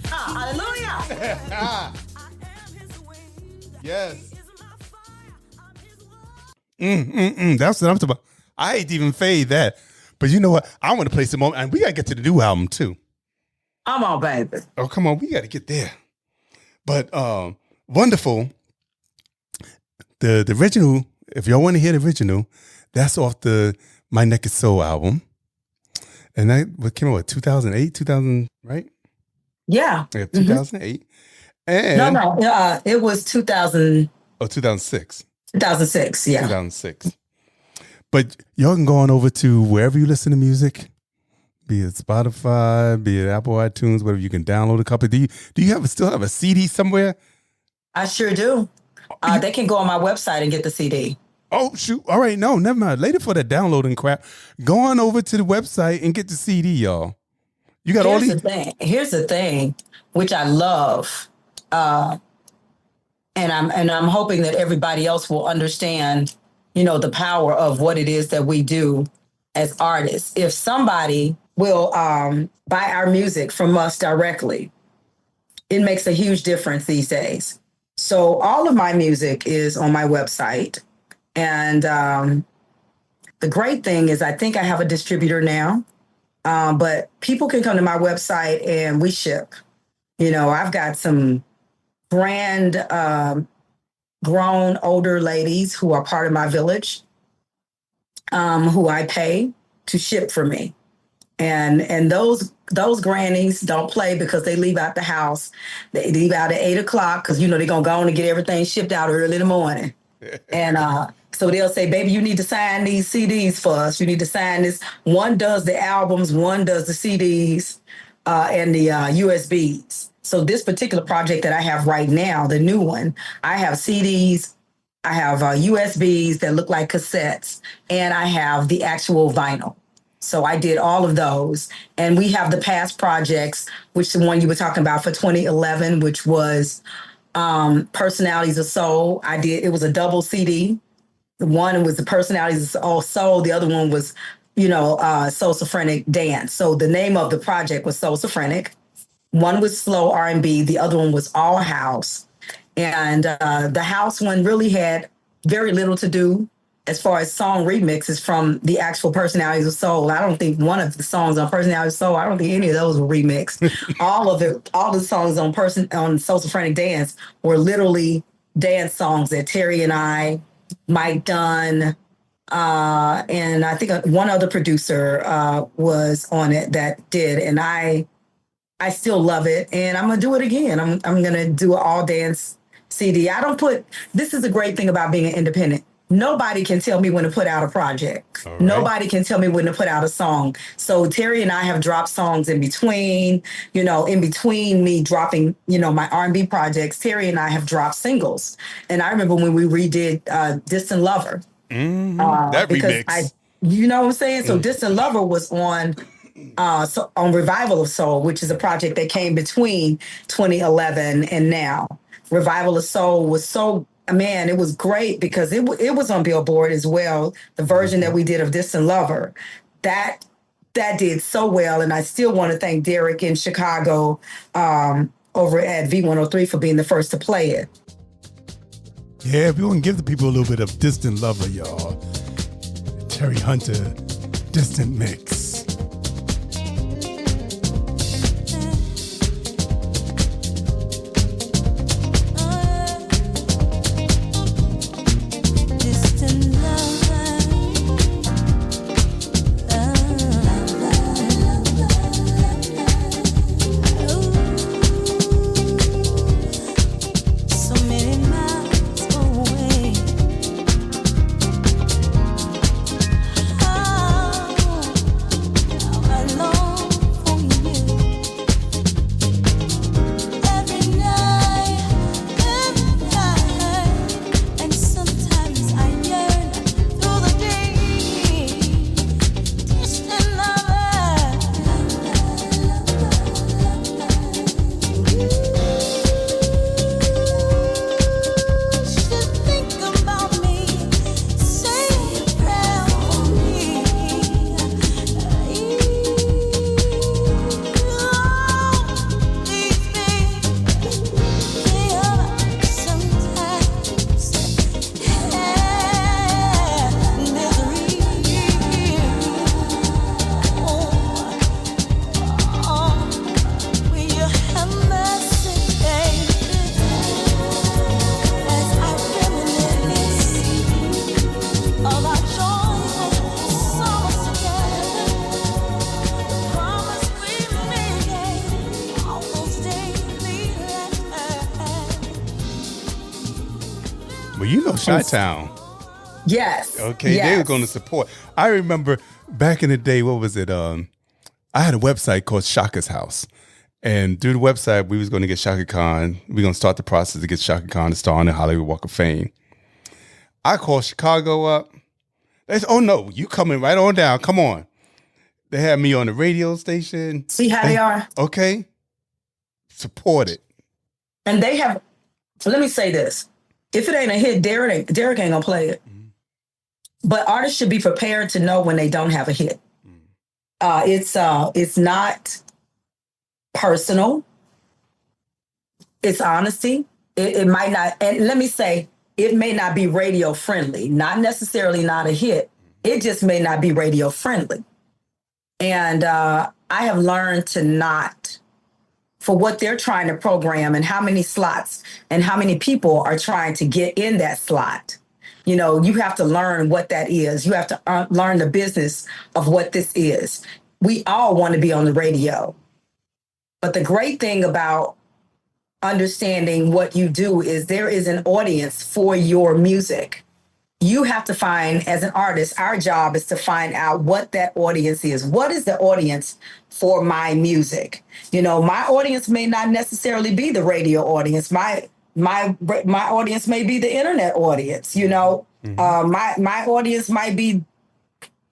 Hallelujah. Yes. That's what I'm talking about. I ain't even fade that. But you know what? I want to play some more. And we got to get to the new album too. Come on, baby. Oh, come on. We got to get there. But wonderful. The original, if y'all want to hear the original, that's off the My Naked Soul album. And that came out, 2008, 2000, right? Yeah. 2008. And No, it was 2000. Oh, 2006. 2006, yeah. 2006. But y'all can go on over to wherever you listen to music, be it Spotify, be it Apple iTunes, whatever. You can download a copy. Do you still have a CD somewhere? I sure do. They can go on my website and get the CD. Oh, shoot. All right. No, never mind. Later for the downloading crap. Go on over to the website and get the CD, y'all. You got all these. Here's the thing, which I love. And I'm hoping that everybody else will understand, the power of what it is that we do as artists. If somebody will buy our music from us directly, it makes a huge difference these days. So all of my music is on my website. And the great thing is I think I have a distributor now, but people can come to my website and we ship. I've got some grand grown older ladies who are part of my village who I pay to ship for me. And those grannies don't play because they leave out the house. They leave out at 8 o'clock because, they're going to go on and get everything shipped out early in the morning. And so they'll say, baby, you need to sign these CDs for us. You need to sign this. One does the albums, one does the CDs and the USBs. So this particular project that I have right now, the new one, I have CDs, I have USBs that look like cassettes, and I have the actual vinyl. So I did all of those. And we have the past projects, which the one you were talking about for 2011, which was Personalities of Soul. It was a double CD. One was the Personalities of Soul. The other one was, Soul Sophrenic Dance. So the name of the project was Soul Sophrenic. One was slow R&B. The other one was all house. And the house one really had very little to do as far as song remixes from the actual Personalities of Soul. I don't think one of the songs on Personalities of Soul, I don't think any of those were remixed. All the songs on Soulsophrenic Dance were literally dance songs that Terry and I, Mike Dunn, and I think one other producer was on it that did. And I still love it, and I'm gonna do it again. I'm gonna do an all dance CD. This is a great thing about being an independent. Nobody can tell me when to put out a project. Right. Nobody can tell me when to put out a song. So Terry and I have dropped songs in between me dropping, my R&B projects. Terry and I have dropped singles. And I remember when we redid Distant Lover. That remix. You know what I'm saying? So Distant Lover was on Revival of Soul, which is a project that came between 2011 and now. Revival of Soul was it was great because it was on Billboard as well. The version that we did of Distant Lover, that did so well. And I still want to thank Derek in Chicago over at V103 for being the first to play it. Yeah, we want to give the people a little bit of Distant Lover, y'all. Terry Hunter, Distant Mix. Chi-Town. Yes. Okay, yes. They were going to support. I remember back in the day, what was it? I had a website called Shaka's House. And through the website, we was going to get Shaka Khan. We're going to start the process to get Shaka Khan to star on the Hollywood Walk of Fame. I called Chicago up. They said, oh, no, you coming right on down. Come on. They had me on the radio station. See how they are? Okay. Support it. And they have, let me say this. If it ain't a hit, Derek ain't gonna play it. But artists should be prepared to know when they don't have a hit. It's not personal. It's honesty. It might not, and let me say, it may not be radio friendly. Not necessarily not a hit. It just may not be radio friendly. And I have learned to not, for what they're trying to program and how many slots and how many people are trying to get in that slot. You have to learn what that is. You have to learn the business of what this is. We all want to be on the radio. But the great thing about understanding what you do is there is an audience for your music. You have to find, as an artist, our job is to find out what that audience is. What is the audience for my music? My audience may not necessarily be the radio audience. My audience may be the internet audience. My audience might be,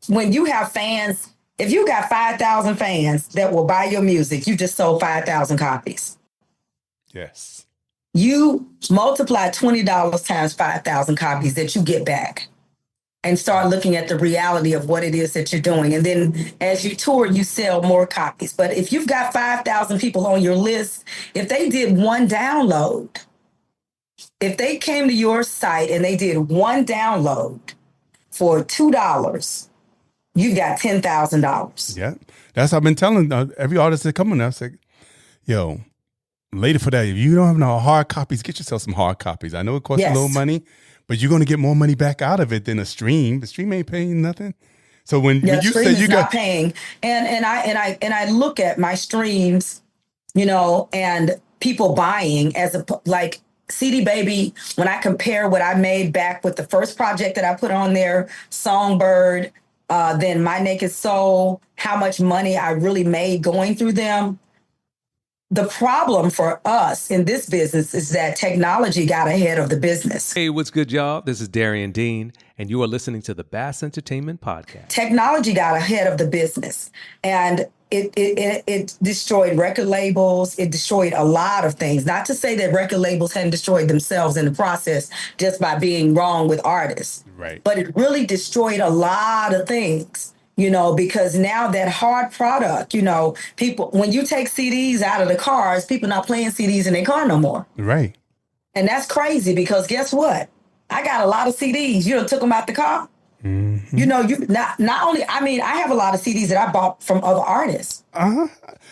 when you have fans, if you got 5,000 fans that will buy your music, you just sold 5,000 copies. Yes. You multiply $20 times 5,000 copies that you get back and start looking at the reality of what it is that you're doing. And then as you tour, you sell more copies. But if you've got 5,000 people on your list, if they did one download, if they came to your site and they did one download for $2, you've got $10,000. Yeah. That's what I've been telling every artist that come on there. I say, yo, later for that, if you don't have no hard copies, get yourself some hard copies. I know it costs a little money, but you're going to get more money back out of it than a stream. The stream ain't paying nothing. So when you say you got paying, and I look at my streams, and people buying as like CD Baby, when I compare what I made back with the first project that I put on there, Songbird, then My Naked Soul, how much money I really made going through them. The problem for us in this business is that technology got ahead of the business. Hey, what's good, y'all? This is Darian Dean, and you are listening to the Bass Entertainment Podcast. Technology got ahead of the business, and it destroyed record labels. It destroyed a lot of things. Not to say that record labels hadn't destroyed themselves in the process just by being wrong with artists. Right. But it really destroyed a lot of things. Because now that hard product, people, when you take CDs out of the cars, people not playing CDs in their car no more. Right. And that's crazy because guess what? I got a lot of CDs. You took them out the car. Mm-hmm. You not only, I have a lot of CDs that I bought from other artists. Uh-huh.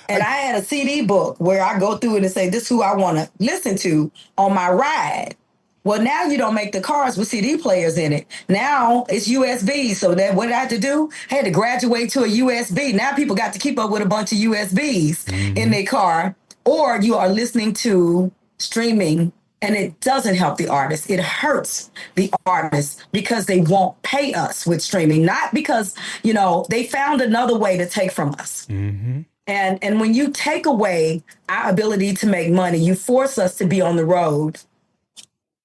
And I had a CD book where I go through it and say, this is who I want to listen to on my ride. Well, now you don't make the cars with CD players in it. Now it's USB. So that what I had to do, I had to graduate to a USB. Now people got to keep up with a bunch of USBs in their car. Or you are listening to streaming, and it doesn't help the artist. It hurts the artist because they won't pay us with streaming. Not because, they found another way to take from us. Mm-hmm. And when you take away our ability to make money, you force us to be on the road.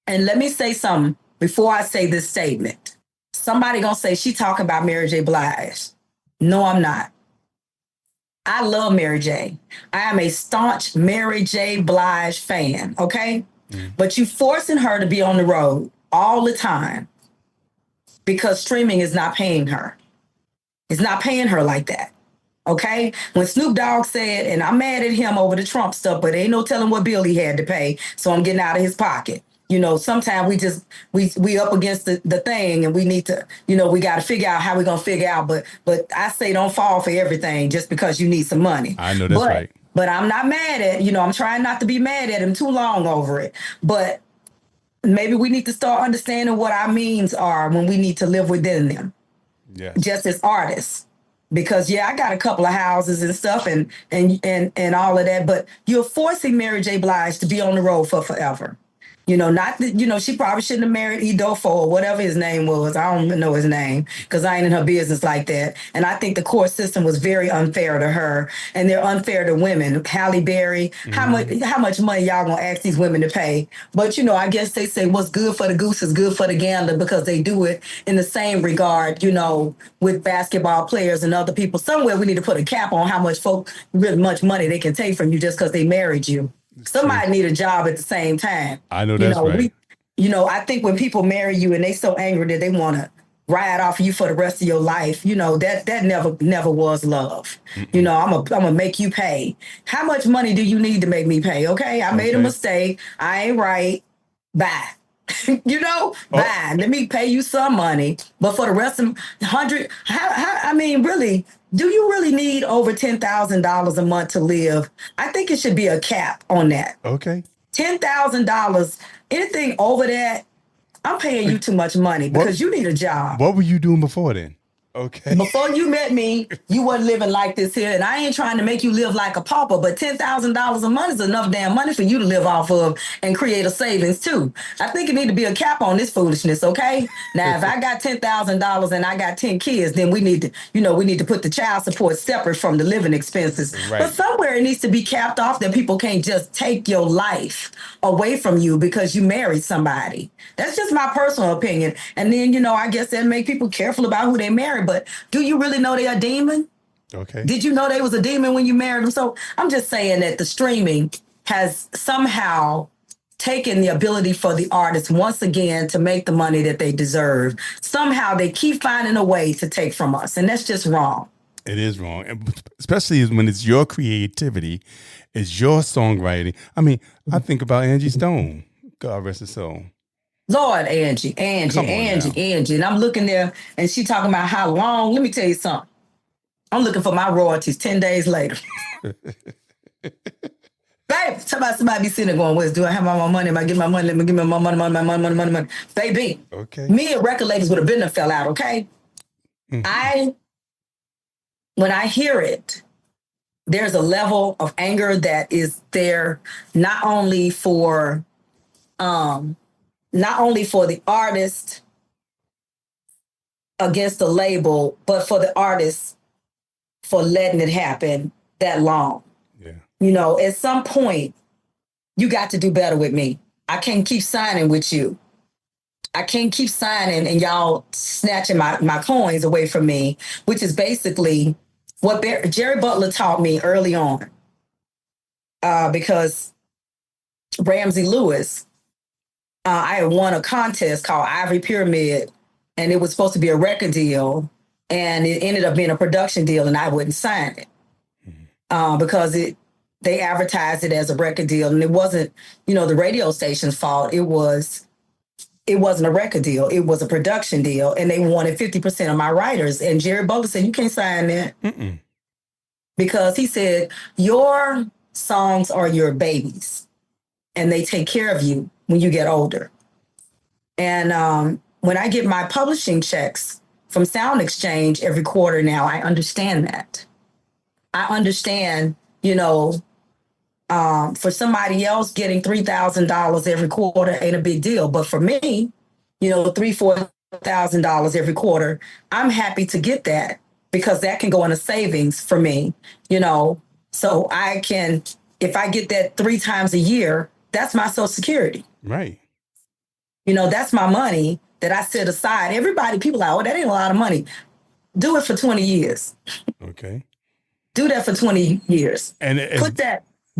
And let me say something before I say this statement. Somebody gonna say she talking about Mary J. Blige. No, I'm not. I love Mary J. I am a staunch Mary J. Blige fan, okay? But you forcing her to be on the road all the time because streaming is not paying her. It's not paying her like that, okay? When Snoop Dogg said, and I'm mad at him over the Trump stuff, but ain't no telling what bill he had to pay, so I'm getting out of his pocket. Sometimes we up against the thing and we need to, we got to figure out how we're going to figure out. But I say don't fall for everything just because you need some money. I know that's right. But I'm not mad at, I'm trying not to be mad at him too long over it. But maybe we need to start understanding what our means are when we need to live within them. Yeah. Just as artists. Because, I got a couple of houses and stuff and all of that. But you're forcing Mary J. Blige to be on the road for forever. Not that, she probably shouldn't have married Edolfo or whatever his name was. I don't even know his name because I ain't in her business like that. And I think the court system was very unfair to her, and they're unfair to women. Halle Berry, how much money y'all gonna ask these women to pay? But, I guess they say what's good for the goose is good for the gander because they do it in the same regard, with basketball players and other people. Somewhere we need to put a cap on how really much money they can take from you just because they married you. Somebody need a job at the same time. I know that's right. I think when people marry you and they so angry that they want to ride off you for the rest of your life, that never was love. I'm gonna make you pay. How much money do you need to make me pay? Okay, I made a mistake. I ain't right. Bye. Bye. Let me pay you some money, but for the rest of 100, really. Do you really need over $10,000 a month to live? I think it should be a cap on that. Okay. $10,000, anything over that, I'm paying you too much money because you need a job. What were you doing before then? Okay. Before you met me, you wasn't living like this here. And I ain't trying to make you live like a pauper, but $10,000 a month is enough damn money for you to live off of and create a savings too. I think it need to be a cap on this foolishness, okay? Now, if I got $10,000 and I got 10 kids, then we need to put the child support separate from the living expenses. Right. But somewhere it needs to be capped off that people can't just take your life away from you because you married somebody. That's just my personal opinion. And then, I guess that make people careful about who they marry. But do you really know they're a demon? Okay. Did you know they was a demon when you married them? So I'm just saying that the streaming has somehow taken the ability for the artists once again to make the money that they deserve. Somehow they keep finding a way to take from us. And that's just wrong. It is wrong. And especially when it's your creativity, it's your songwriting. I think about Angie Stone. God rest her soul. Lord, Angie. And I'm looking there and she talking about how long. Let me tell you something. I'm looking for my royalties 10 days later. Baby, somebody be sitting there going, "Where's do I have my money? Am I getting my money? Let me give me my money. Baby, okay. Me and record labels would have been there fell out, okay? Mm-hmm. When I hear it, there's a level of anger that is there not only for the artist against the label, but for the artist for letting it happen that long. Yeah. You know, at some point, you got to do better with me. I can't keep signing with you. I can't keep signing and y'all snatching my coins away from me, which is basically what Jerry Butler taught me early on. Because Ramsey Lewis, I had won a contest called Ivory Pyramid, and it was supposed to be a record deal, and it ended up being a production deal, and I wouldn't sign it because they advertised it as a record deal, and it wasn't, the radio station's fault. It wasn't a record deal. It was a production deal, and they wanted 50% of my writers. And Jerry Butler said, "You can't sign that." Mm-mm. Because he said, "Your songs are your babies, and they take care of you when you get older." And when I get my publishing checks from Sound Exchange every quarter now, I understand that. I understand, for somebody else, getting $3,000 every quarter ain't a big deal. But for me, $3,000-$4,000 every quarter, I'm happy to get that because that can go into savings for me, So I can, if I get that 3 times a year, that's my Social Security. Right. That's my money that I set aside. People are like, "Oh, that ain't a lot of money." Do it for 20 years. Okay. Do that for 20 years. And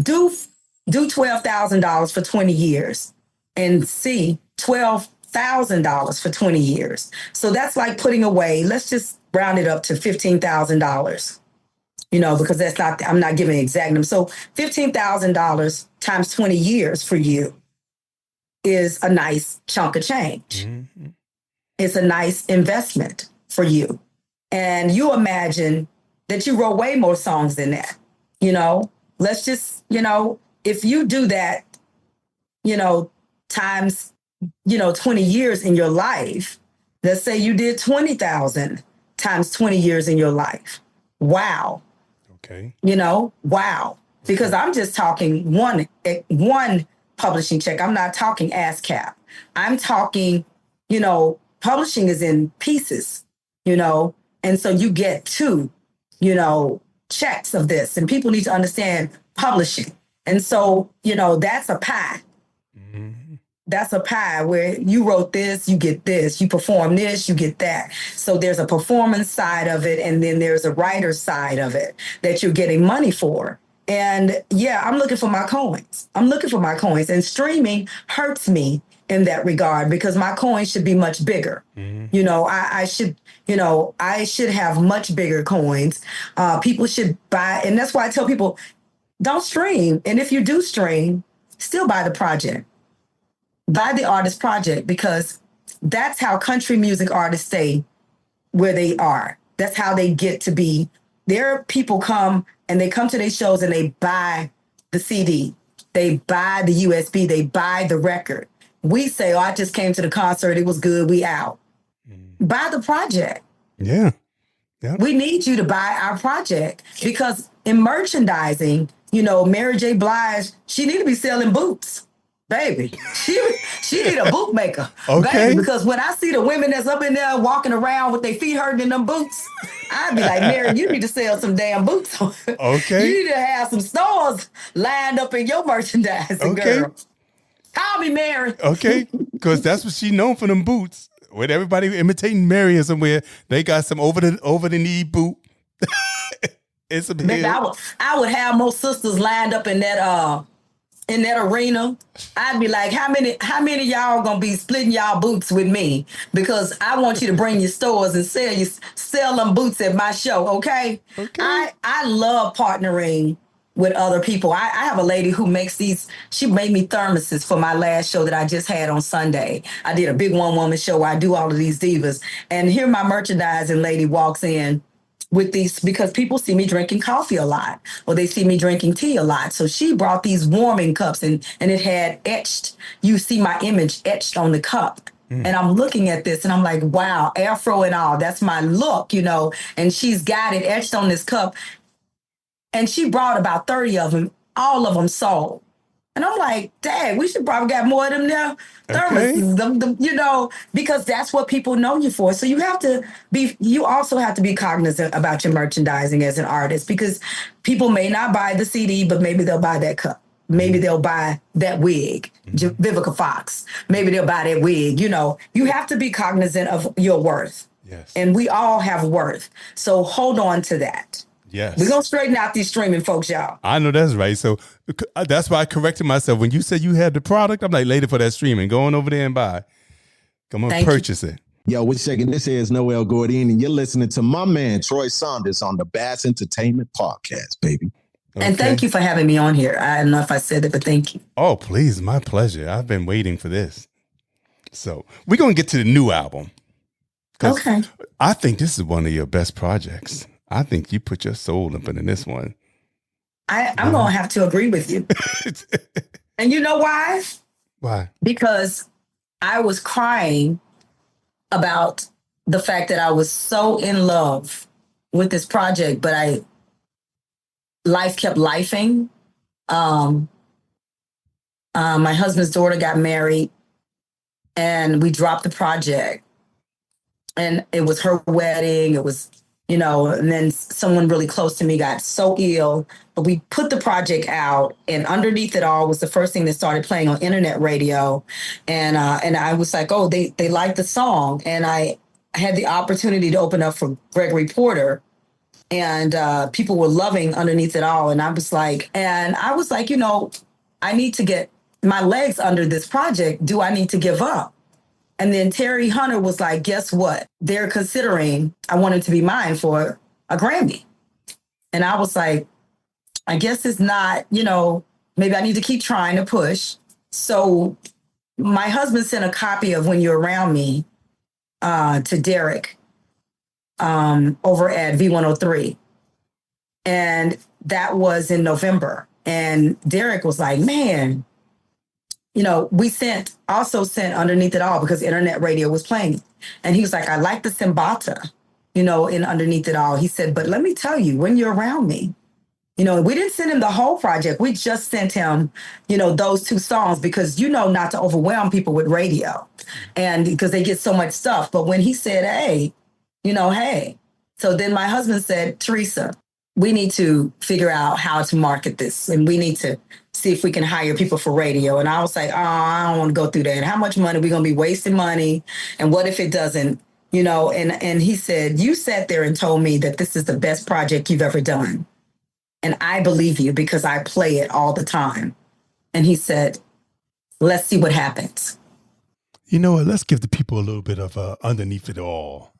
do $12,000 for 20 years and see $12,000 for 20 years. So that's like putting away, let's just round it up to $15,000, because I'm not giving an exact number. So $15,000 times 20 years for you is a nice chunk of change. Mm-hmm. It's a nice investment for you. And you imagine that you wrote way more songs than that, Let's just, if you do that, times, 20 years in your life, let's say you did 20,000 times 20 years in your life. Wow. Okay. Wow. Because I'm just talking one publishing check. I'm not talking ASCAP. I'm talking, publishing is in pieces, and so you get 2, checks of this, and people need to understand publishing. And so, that's a pie. Mm-hmm. That's a pie where you wrote this, you get this, you perform this, you get that. So there's a performance side of it, and then there's a writer side of it that you're getting money for. And yeah, I'm looking for my coins. And streaming hurts me in that regard because my coins should be much bigger. Mm-hmm. I should have much bigger coins. People should buy. And that's why I tell people, don't stream. And if you do stream, still buy the project. Buy the artist project, because that's how country music artists stay where they are. That's how they get to be. Their people come and they come to their shows and they buy the CD. They buy the USB. They buy the record. We say, "Oh, I just came to the concert. It was good. We out." Buy the project. Yeah. Yep. We need you to buy our project because in merchandising, Mary J. Blige, she need to be selling boots. Baby, she need a bootmaker. Okay. Baby, because when I see the women that's up in there walking around with their feet hurting in them boots, I'd be like, "Mary, you need to sell some damn boots." Okay. You need to have some stores lined up in your merchandising, girl. Call me, Mary. Okay, because that's what she known for, them boots. With everybody imitating Mary or somewhere, they got some over the knee boot. It's a Baby, I would have most sisters lined up in that arena. I'd be like, how many of y'all gonna be splitting y'all boots with me? Because I want you to bring your stores and sell them boots at my show, okay? I love partnering with other people. I have a lady who makes these, she made me thermoses for my last show that I just had on Sunday. I did a big one-woman show where I do all of these divas. And here my merchandising lady walks in with these, because people see me drinking coffee a lot, or they see me drinking tea a lot. So she brought these warming cups, and it had etched, you see my image etched on the cup. And I'm looking at this and I'm like, wow, afro and all, that's my look, you know, and she's got it etched on this cup. And she brought about 30 of them, all of them sold. And I'm like, dang, we should probably got more of them there. Thermoses, you know, because that's what people know you for. So you also have to be cognizant about your merchandising as an artist, because people may not buy the CD, but maybe they'll buy that cup. Maybe they'll buy that wig, Vivica Fox. Maybe they'll buy that wig. You know, you have to be cognizant of your worth. Yes. And we all have worth. So hold on to that. Yes. We're going to straighten out these streaming folks, y'all. I know that's right. So that's why I corrected myself. When you said you had the product, I'm like, later for that streaming. Go on over there and buy. Come on, purchase it. Yo, wait a second. This is Noel Gordine, and you're listening to my man, Troy Saunders, on the Bass Entertainment Podcast, baby. Okay. And thank you for having me on here. I don't know if I said it, but thank you. Oh, please. My pleasure. I've been waiting for this. So we're going to get to the new album. Okay. I think this is one of your best projects. I think you put your soul up in this one. I'm going to have to agree with you. And you know why? Why? Because I was crying about the fact that I was so in love with this project, but life kept lifing. My husband's daughter got married and we dropped the project, and it was her wedding. It was, you know, and then someone really close to me got so ill, but we put the project out, and underneath it all was the first thing that started playing on internet radio. And I was like, oh, they like the song. And I had the opportunity to open up for Gregory Porter, and people were loving underneath it all. And I was like, you know, I need to get my legs under this project. Do I need to give up? And then Terry Hunter was like, guess what? They're considering I wanted to be mine for a Grammy. And I was like, I guess it's not, you know, maybe I need to keep trying to push. So my husband sent a copy of When You're Around Me to Derek over at V103. And that was in November. And Derek was like, man, you know, we also sent Underneath It All because internet radio was playing. And he was like, I like the Simbata, you know, in Underneath It All. He said, but let me tell you, When You're Around Me, you know, we didn't send him the whole project. We just sent him, you know, those two songs because, you know, not to overwhelm people with radio and because they get so much stuff. But when he said, hey, you know, hey, so then my husband said, Terisa, we need to figure out how to market this, and we need to see if we can hire people for radio. And I was like, oh, I don't want to go through that. And how much money? We're going to be wasting money. And what if it doesn't, you know? And he said, you sat there and told me that this is the best project you've ever done. And I believe you because I play it all the time. And he said, let's see what happens. You know what? Let's give the people a little bit of Underneath It All.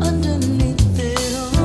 Underneath it all.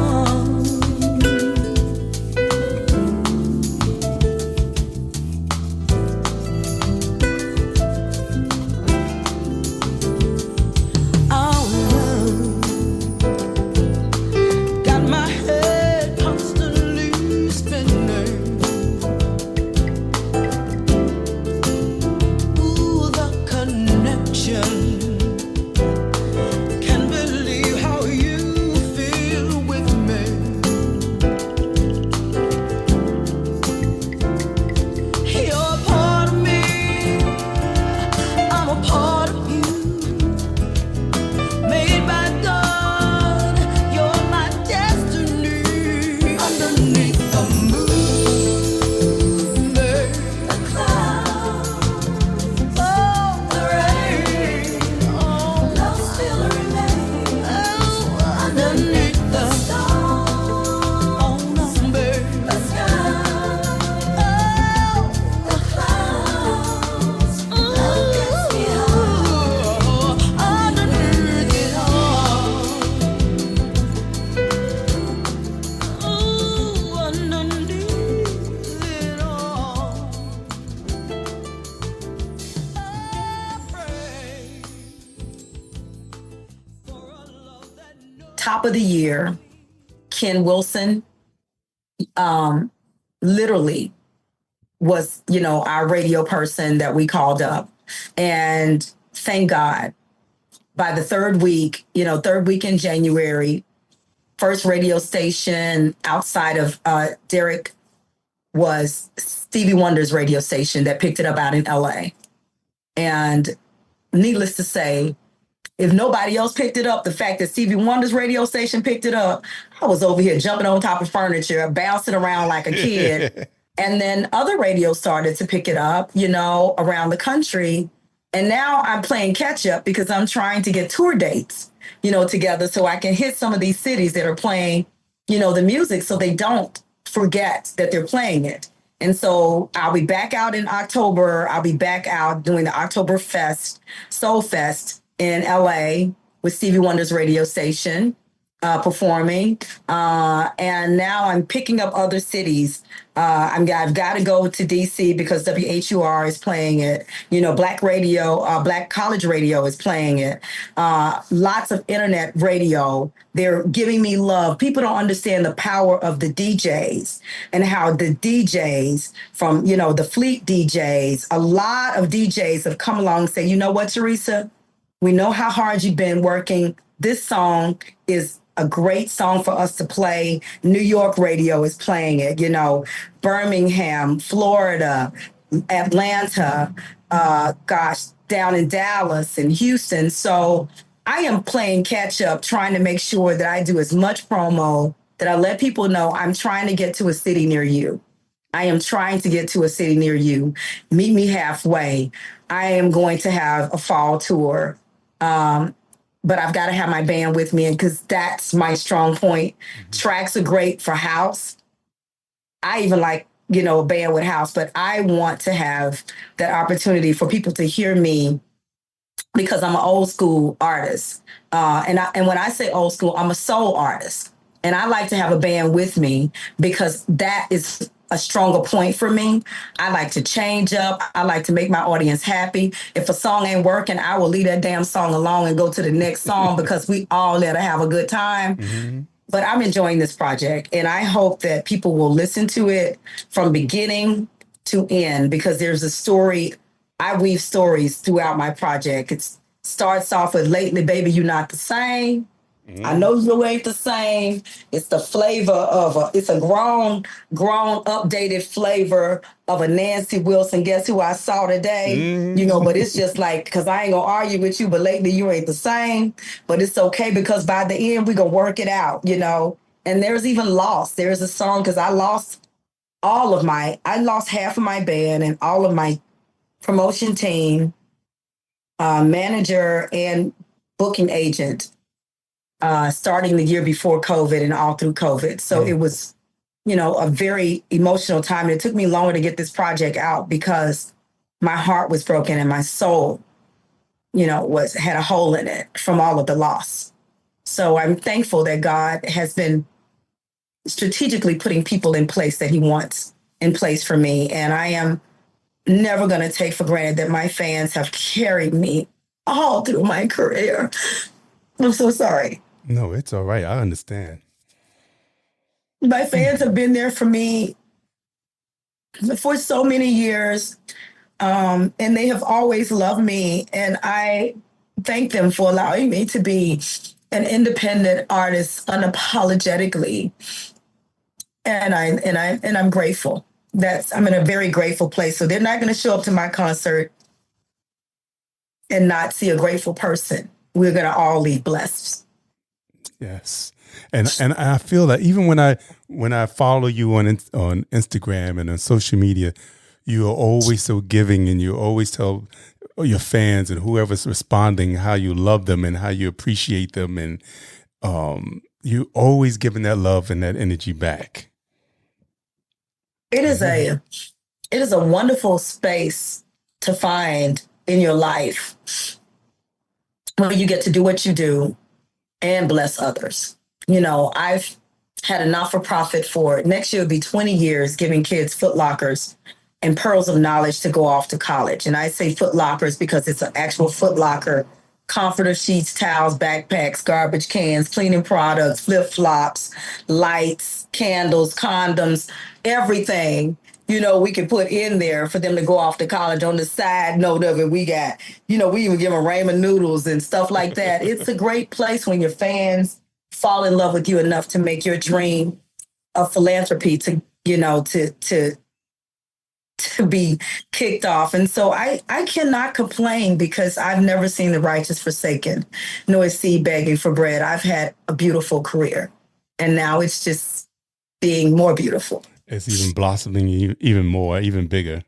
top of the year, Ken Wilson literally was, our radio person that we called up. And thank God, by the third week in January, first radio station outside of Derek was Stevie Wonder's radio station that picked it up out in LA. And needless to say, if nobody else picked it up, the fact that Stevie Wonder's radio station picked it up, I was over here jumping on top of furniture, bouncing around like a kid. And then other radios started to pick it up, around the country. And now I'm playing catch up because I'm trying to get tour dates, together so I can hit some of these cities that are playing, the music so they don't forget that they're playing it. And so I'll be back out in October. I'll be back out doing the October Soul Fest in LA with Stevie Wonder's radio station, performing. And now I'm picking up other cities. I've got to go to DC because WHUR is playing it. Black radio, Black college radio is playing it. Lots of internet radio. They're giving me love. People don't understand the power of the DJs and how the DJs from, the Fleet DJs, a lot of DJs have come along and say, you know what, Terisa? We know how hard you've been working. This song is a great song for us to play. New York radio is playing it, Birmingham, Florida, Atlanta, down in Dallas and Houston. So I am playing catch up, trying to make sure that I do as much promo, that I let people know I'm trying to get to a city near you. I am trying to get to a city near you. Meet me halfway. I am going to have a fall tour. But I've got to have my band with me because that's my strong point. Tracks are great for house. I even like, a band with house, but I want to have that opportunity for people to hear me because I'm an old school artist. And when I say old school, I'm a soul artist. And I like to have a band with me because that is a stronger point for me. I like to change up. I like to make my audience happy. If a song ain't working, I will leave that damn song alone and go to the next song because we all let her have a good time. Mm-hmm. But I'm enjoying this project and I hope that people will listen to it from beginning to end because there's a story. I weave stories throughout my project. It starts off with Lately, Baby, You Not the Same. I know you ain't the same. It's the flavor of it's a grown, updated flavor of a Nancy Wilson. Guess who I saw today? But it's just like, because I ain't gonna argue with you, but lately you ain't the same. But it's okay because by the end, we gonna work it out, And there's even loss. There's a song, because I lost half of my band and all of my promotion team, manager and booking agent. Starting the year before COVID and all through COVID. So it was, a very emotional time. And it took me longer to get this project out because my heart was broken and my soul, had a hole in it from all of the loss. So I'm thankful that God has been strategically putting people in place that he wants in place for me. And I am never going to take for granted that my fans have carried me all through my career. I'm so sorry. No, it's all right. I understand. My fans have been there for me for so many years, and they have always loved me. And I thank them for allowing me to be an independent artist unapologetically. And I'm grateful. I'm in a very grateful place. So they're not going to show up to my concert and not see a grateful person. We're going to all leave blessed. Yes. And I feel that even when I follow you on Instagram and on social media, you are always so giving and you always tell your fans and whoever's responding how you love them and how you appreciate them. And you always giving that love and that energy back. It is a wonderful space to find in your life where you get to do what you do and bless others. I've had a not-for-profit for next year will be 20 years giving kids Foot Lockers and pearls of knowledge to go off to college. And I say Foot Lockers because it's an actual Foot Locker comforter sheets, towels, backpacks, garbage cans, cleaning products, flip-flops, lights, candles, condoms, everything, we can put in there for them to go off to college. On the side note of it, we got, we even give them ramen noodles and stuff like that. It's a great place when your fans fall in love with you enough to make your dream of philanthropy to be kicked off. And so I cannot complain because I've never seen the righteous forsaken, nor is seed begging for bread. I've had a beautiful career, and now it's just being more beautiful. It's even blossoming even more, even bigger.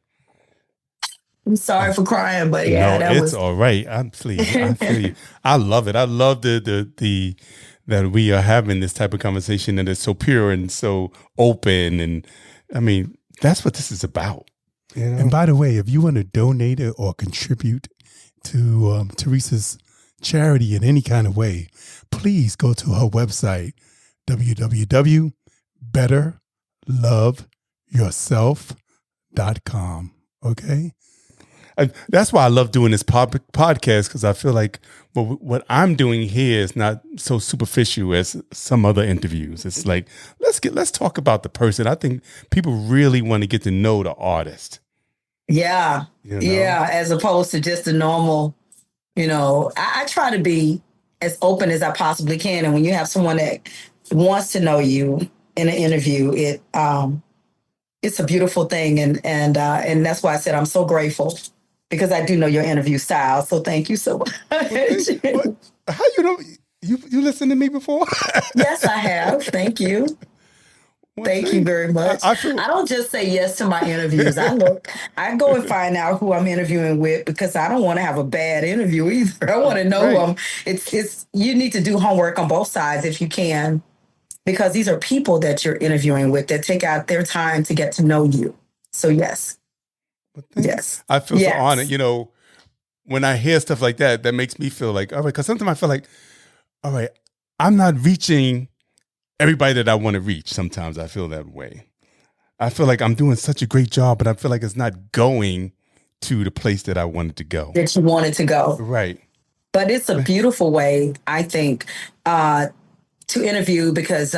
I'm sorry for crying, but yeah, it's all right. I feel you. I love it. I love the that we are having this type of conversation that is so pure and so open. And I mean, that's what this is about. And by the way, if you want to donate or contribute to Teresa's charity in any kind of way, please go to her website, www.betterloveyourself.com. Okay? That's why I love doing this podcast, because I feel like what I'm doing here is not so superficial as some other interviews. It's like, let's talk about the person. I think people really want to get to know the artist. Yeah. Yeah. As opposed to just a normal, I try to be as open as I possibly can. And when you have someone that wants to know you in an interview, it's a beautiful thing. And that's why I said I'm so grateful, because I do know your interview style. So thank you so much. How you listened to me before? Yes, I have. Thank you. Thank you very much. I don't just say yes to my interviews. I go and find out who I'm interviewing with, because I don't want to have a bad interview either. I want to know who I'm. It's you need to do homework on both sides if you can, because these are people that you're interviewing with that take out their time to get to know you. So yes. Yes. I feel so honored. When I hear stuff like that, that makes me feel like, all right, because sometimes I feel like, all right, I'm not reaching everybody that I want to reach. Sometimes I feel that way. I feel like I'm doing such a great job, but I feel like it's not going to the place that I wanted to go. That you wanted to go. Right. But it's a beautiful way, I think, to interview, because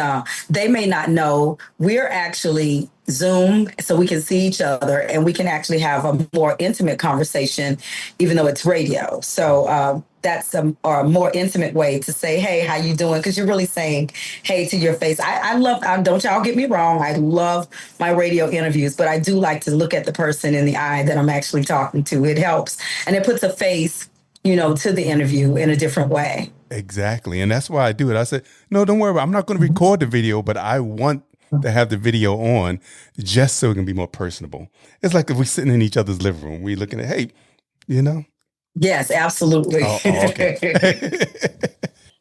they may not know we're actually Zoom, so we can see each other and we can actually have a more intimate conversation, even though it's radio. So that's a more intimate way to say, hey, how you doing? Because you're really saying, hey, to your face. I love, don't y'all get me wrong, I love my radio interviews, but I do like to look at the person in the eye that I'm actually talking to. It helps. And it puts a face, to the interview in a different way. Exactly. And that's why I do it. I said, no, don't worry about it. I'm not going to record the video, but I want to have the video on just so it can be more personable. It's like if we're sitting in each other's living room, we're looking at, hey, Yes, absolutely. Oh, okay.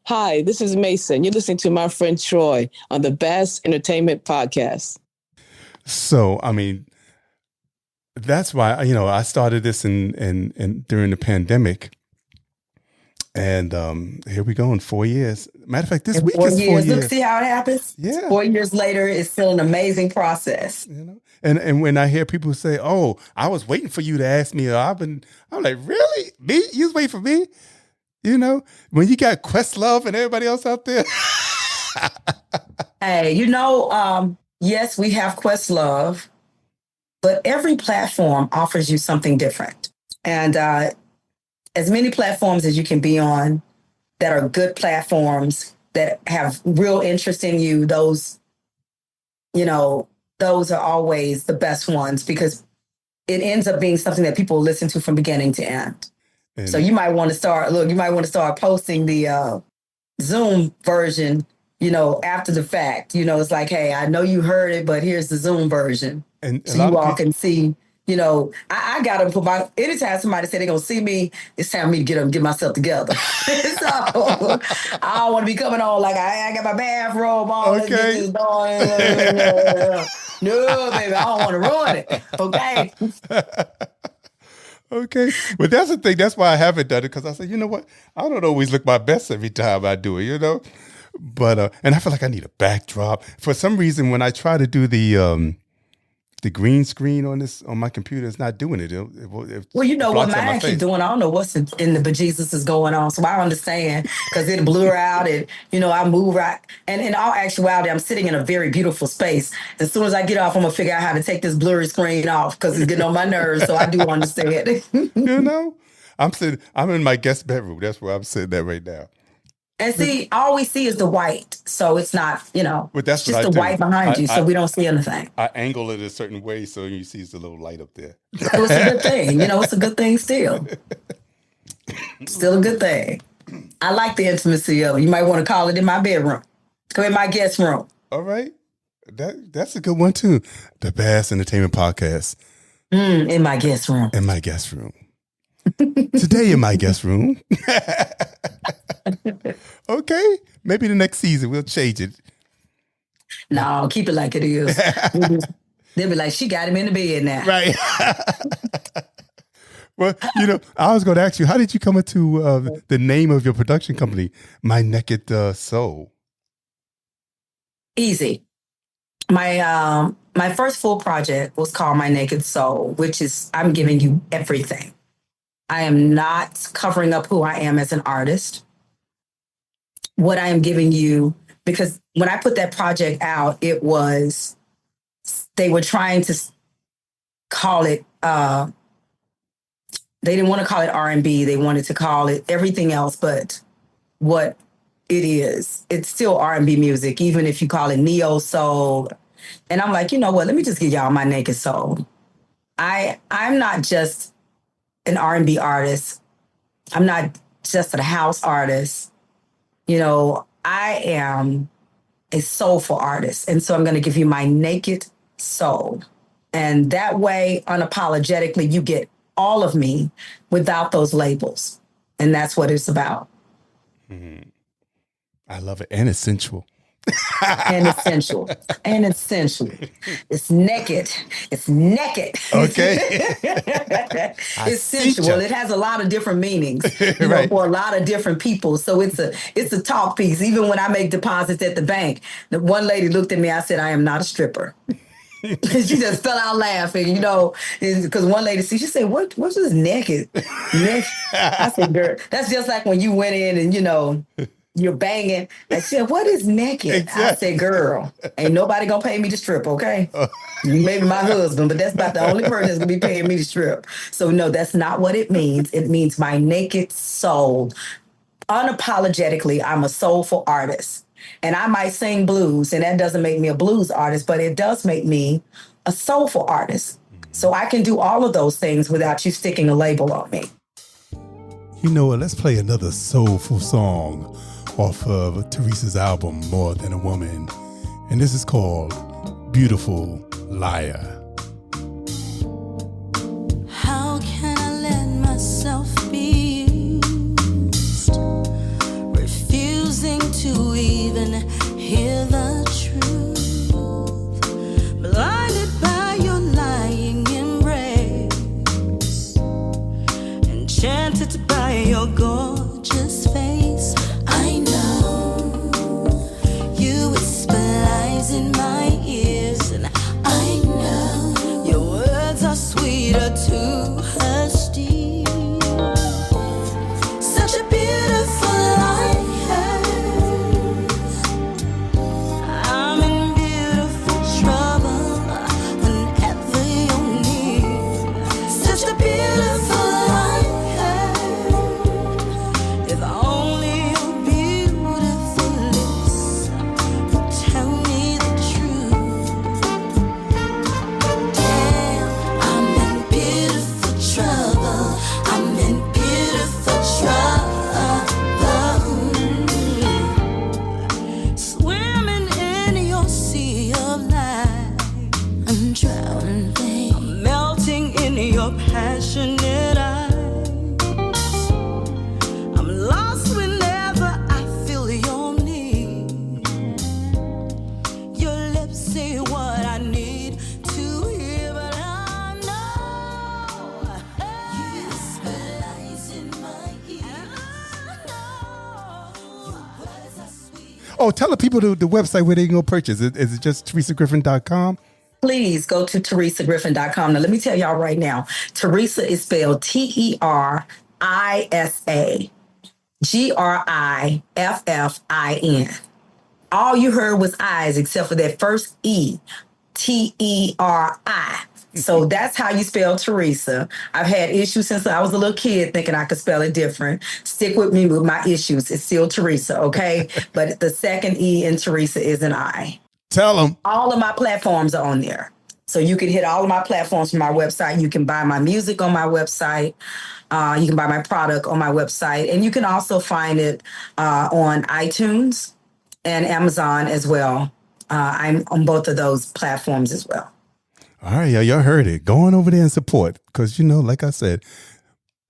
Hi, this is Mason. You're listening to my friend Troy on the Bass Entertainment Podcast. So, I mean, that's why, I started this in during the pandemic. And here we go in 4 years. Matter of fact, this week is 4 years. Look, see how it happens? Yeah. 4 years later, it's still an amazing process. And when I hear people say, "Oh, I was waiting for you to ask me," I'm like, "Really? Me? You was waiting for me?" When you got Questlove and everybody else out there. Hey, yes, we have Questlove, but every platform offers you something different. And as many platforms as you can be on that are good platforms that have real interest in you, those are always the best ones, because it ends up being something that people listen to from beginning to end. So you might want to start posting the Zoom version, after the fact. It's like, hey, I know you heard it, but here's the Zoom version. And so you all can see. I got to put anytime somebody say they're going to see me, it's time for me to get up and get myself together. So I don't want to be coming on like I got my bathrobe on. Okay. No, baby, I don't want to ruin it. Okay. Okay. But that's the thing. That's why I haven't done it, because I said, you know what? I don't always look my best every time I do it, But, and I feel like I need a backdrop. For some reason, when I try to do the the green screen on my computer is not doing it. Well, you know what blocks out my mine keep face. doing. I don't know what's in the bejesus is going on, so I understand because it blur out and I move right. And in all actuality, I'm sitting in a very beautiful space. As soon as I get off, I'm gonna figure out how to take this blurry screen off because it's getting on my nerves. So I do understand. I'm in my guest bedroom. That's where I'm sitting at right now. And see, all we see is the white, so it's not, But that's just what I the do. white behind you, so we don't see anything. I angle it a certain way so you see the little light up there. So it's a good thing. It's a good thing still. Still a good thing. I like the intimacy of it. You might want to call it in my bedroom. Come in my guest room. All right. That's a good one, too. The Bass Entertainment Podcast. In my guest room. In my guest room. Today in my guest room. Okay. Maybe the next season we'll change it. No, keep it like it is. They'll be like, she got him in the bed now. Right. Well, I was going to ask you, how did you come into the name of your production company, My Naked Soul? Easy. My first full project was called My Naked Soul, which is I'm giving you everything. I am not covering up who I am as an artist. What I am giving you, because when I put that project out, they were trying to call it, they didn't want to call it R&B. They wanted to call it everything else but what it is. It's still R&B music, even if you call it neo soul. And I'm like, you know what? Let me just give y'all my naked soul. I'm not just an R&B artist. I'm not just a house artist. I am a soulful artist. And so I'm going to give you my naked soul. And that way, unapologetically, you get all of me without those labels. And that's what it's about. Mm-hmm. I love it. And it's sensual. And essential. And essential. It's naked. It's naked. Okay. It's sensual. It has a lot of different meanings right. For a lot of different people. So it's a talk piece. Even when I make deposits at the bank, the one lady looked at me, I said, I am not a stripper. She just fell out laughing, because one lady, she said, what's this naked? I said, girl, that's just like when you went in and, you're banging. I said, what is naked? Exactly. I said, girl, ain't nobody gonna pay me to strip, okay? Maybe my husband, but that's about the only person that's gonna be paying me to strip. So no, that's not what it means. It means my naked soul. Unapologetically, I'm a soulful artist. And I might sing blues, and that doesn't make me a blues artist, but it does make me a soulful artist. So I can do all of those things without you sticking a label on me. You know what? Let's play another soulful song off of Teresa's album, More Than a Woman. And this is called Beautiful Liar. How can I let myself be used? Refusing to even hear the truth. Blinded by your lying embrace. Enchanted by your gorgeous face. I know you whisper lies in my ears, and I know your words are sweeter to her steel. Such a beautiful life. I'm in beautiful trouble whenever you're near. Such a beautiful life. If only your beautiful lips would tell me the truth. Damn, I'm in beautiful trouble. I'm in beautiful trouble. Swimming in your sea of light. I'm drowning, babe. I'm melting in your passionate eyes. I'm lost whenever I feel your need. Your lips say what I need to hear, but I know you whisper lies in my ear. Your words are sweet. Oh, tell the people the website where they can go purchase. Is it just teresagriffin.com? please go to terisagriffin.com. Now, let me tell y'all right now, Terisa is spelled TerIsaGriffin. All you heard was I's except for that first E, Teri. So that's how you spell Terisa. I've had issues since I was a little kid thinking I could spell it different. Stick with me with my issues. It's still Terisa, okay? But the second E in Terisa is an I. Tell them. All of my platforms are on there. So you can hit all of my platforms from my website. You can buy my music on my website. You can buy my product on my website. And you can also find it on iTunes and Amazon as well. I'm on both of those platforms as well. All right, y'all heard it. Go on over there and support. Because, like I said,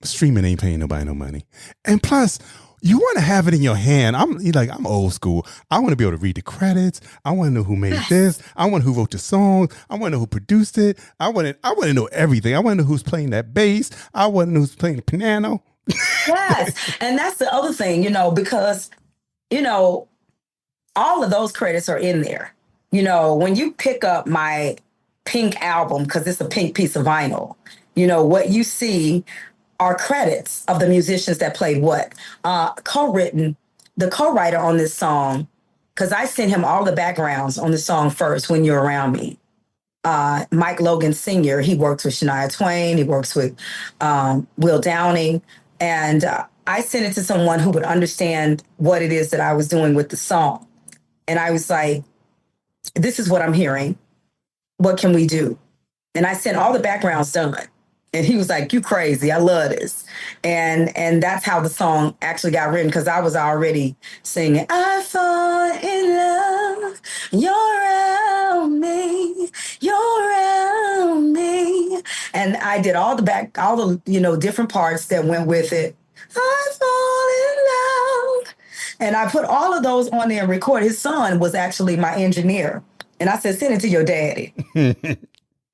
streaming ain't paying nobody no money. And plus, you want to have it in your hand. I'm old school. I want to be able to read the credits. I want to know who made this. I want to know who wrote the song. I want to know who produced it. I want to know everything. I want to know who's playing that bass. I want to know who's playing the piano. Yes. And that's the other thing, because, all of those credits are in there. When you pick up my pink album, because it's a pink piece of vinyl, what you see are credits of the musicians that played what. Co-written, the co-writer on this song, because I sent him all the backgrounds on the song first, When You're Around Me. Mike Logan Sr., he works with Shania Twain, he works with Will Downing, and I sent it to someone who would understand what it is that I was doing with the song. And I was like, this is what I'm hearing. What can we do? And I sent all the backgrounds done. And he was like, you crazy. I love this. And that's how the song actually got written, because I was already singing, I fall in love, you're around me, you're around me. And I did all the different parts that went with it. I fall in love. And I put all of those on there and recorded. His son was actually my engineer. And I said, send it to your daddy.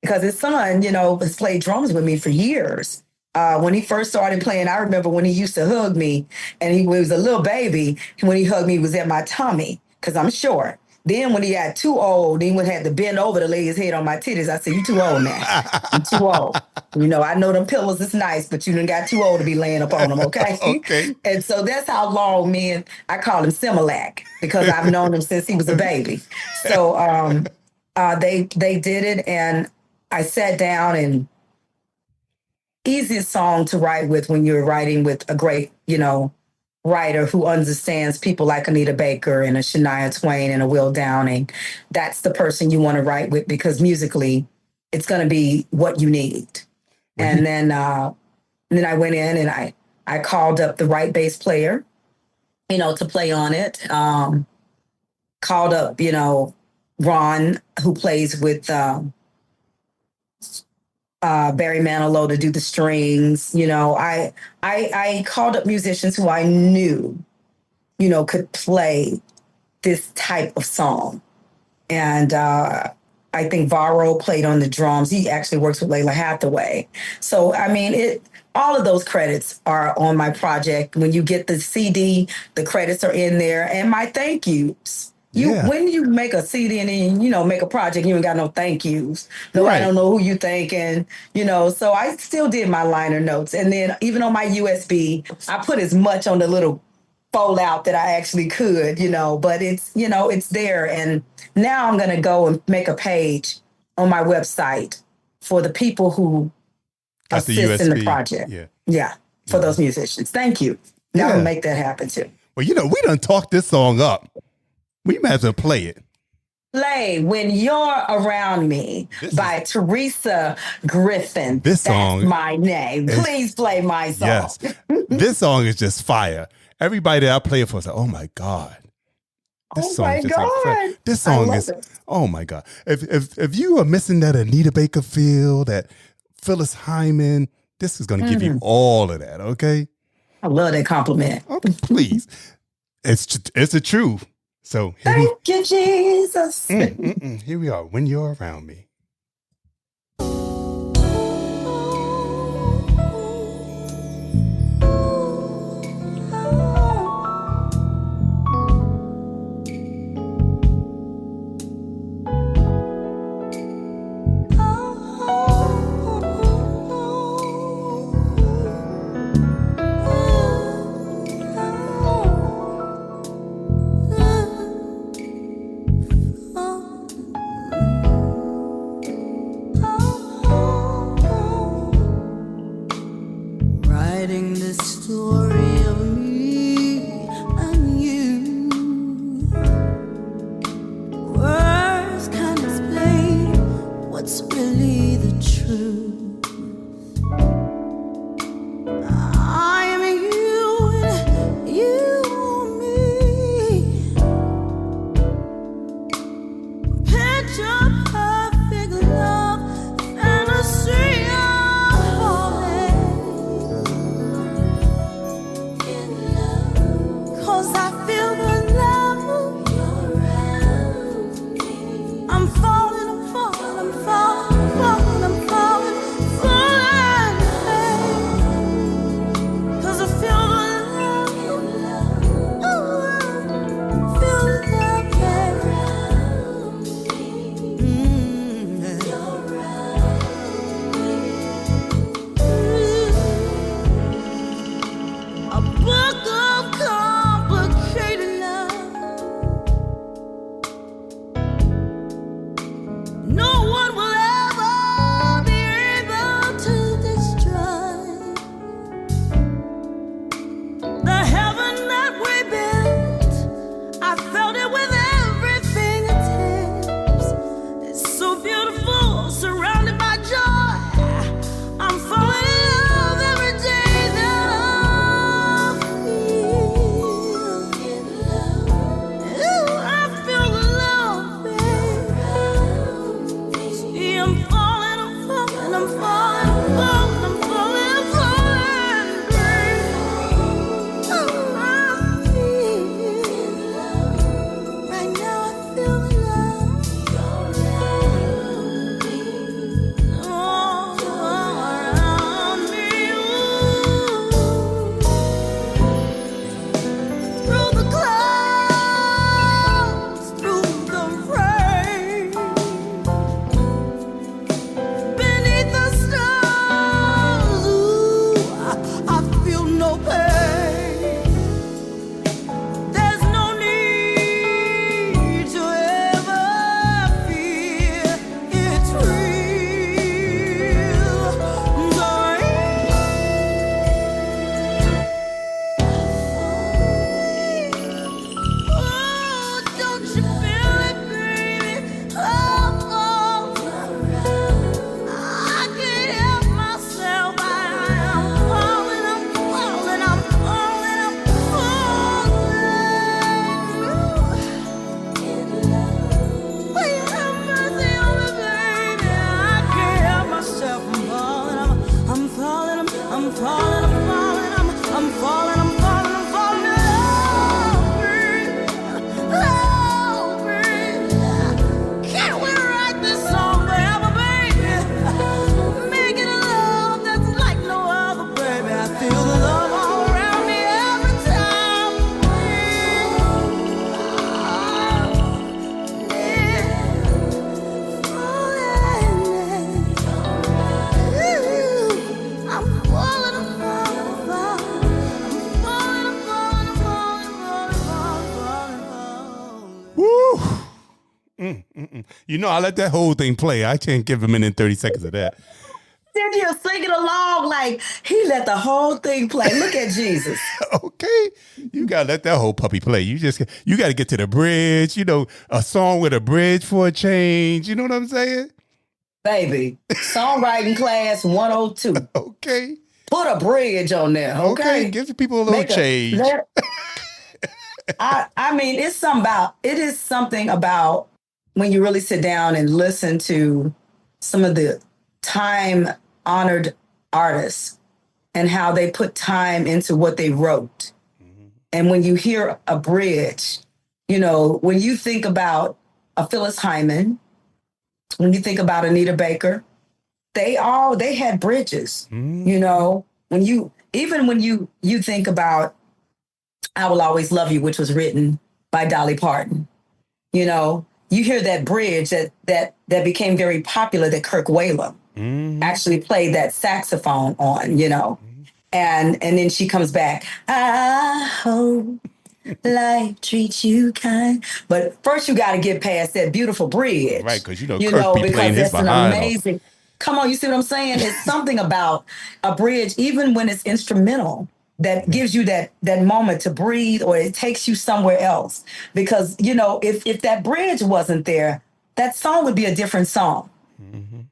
Because his son, has played drums with me for years. When he first started playing, I remember when he used to hug me, and he was a little baby. When he hugged me, he was at my tummy, because I'm short. Then when he got too old, he would have to bend over to lay his head on my titties. I said, you too old now. You too old. I know them pillows is nice, but you done got too old to be laying up on them, okay? Okay. And so that's how long I call him Similac, because I've known him since he was a baby. So they did it, and I sat down, and easiest song to write with when you're writing with a great, writer who understands people like Anita Baker and a Shania Twain and a Will Downing. That's the person you want to write with, because musically it's going to be what you need. And then I went in and I called up the right bass player, to play on it. Called up, Ron, who plays with Barry Manilow to do the strings. I called up musicians who I knew, could play this type of song. And I think Varro played on the drums. He actually works with Layla Hathaway. So, all of those credits are on my project. When you get the CD, the credits are in there, and my thank yous. When you make a CD and then, make a project, you ain't got no thank yous. I don't know who you thanking, so I still did my liner notes. And then even on my USB, I put as much on the little fold out that I actually could, but it's, it's there. And now I'm going to go and make a page on my website for the people who assist in the project. Yeah. For those musicians. Thank you. Now I'm going to make that happen too. Well, we done talked this song up. We might as well play it. Play When You're Around Me by Terisa Griffin. This song. That's my name. Please play my song. Yes. This song is just fire. Everybody that I play it for is like, oh my God. This song is just incredible. This song is, oh my God. If you are missing that Anita Baker feel, that Phyllis Hyman, this is going to give you all of that, okay? I love that compliment. Oh, please. It's the truth. So thank you, Jesus. Here we are. When You're Around Me. what's really the truth. I am you and you me. Picture perfect love, fantasy of falling in love. 'Cause I feel the love around me. I'm falling, I'm falling, I'm falling, falling, I'm falling, falling. 'Cause I feel the love, feel the love around me. A book of complicated love. No one will ever be able to destroy the heaven that we built. I felt it with every fingertips. It's so beautiful, surrounded by joy. I'm falling in love every day that I feel. Ooh, I feel the love, babe. See, I'm falling, I'm falling, I'm falling, I'm falling, I'm falling, I'm falling, babe. Oh, I feel. Right now I feel the love. All around me. Ooh. Through the clouds, through the rain, beneath the stars, ooh, I feel no pain. There's no need to ever fear. It's real. Oh, don't you feel it, baby? Oh, I can't help myself. I'm falling, I'm falling, I'm falling, I'm falling. Will you have mercy on me, baby? I can't help myself. I'm falling, I'm falling, I'm falling, I'm falling, I'm falling, I'm falling, I'm falling in love, baby. Love, baby. Can't we write this song forever, baby? Make it a love that's like no other, baby. I feel the love all around me every time. I'm falling, I'm falling, I'm falling. I'm falling, I'm falling, I'm falling, falling, falling, falling. Woo! You know, I let that whole thing play. I can't give a minute and 30 seconds of that. Then you're singing along like he let the whole thing play. Look at Jesus. Okay, you gotta let that whole puppy play. You gotta get to the bridge. You know, a song with a bridge for a change. You know what I'm saying? Baby, songwriting class 102. Okay, Put a bridge on there, okay? give the people a little change. I mean, it is something about when you really sit down and listen to some of the time-honored artists and how they put time into what they wrote. And when you hear a bridge, you know, when you think about a Phyllis Hyman, when you think about Anita Baker, they had bridges. You know, when you think about I Will Always Love You, which was written by Dolly Parton, you know, you hear that bridge that became very popular that Kirk Whalum actually played that saxophone on, you know. And then she comes back, I hope life treats you kind. But first you got to get past that beautiful bridge. Right, because, Kirk be playing his behind amazing. Come on, you see what I'm saying? It's something about a bridge, even when it's instrumental, that gives you that moment to breathe, or it takes you somewhere else. Because, you know, if that bridge wasn't there, that song would be a different song.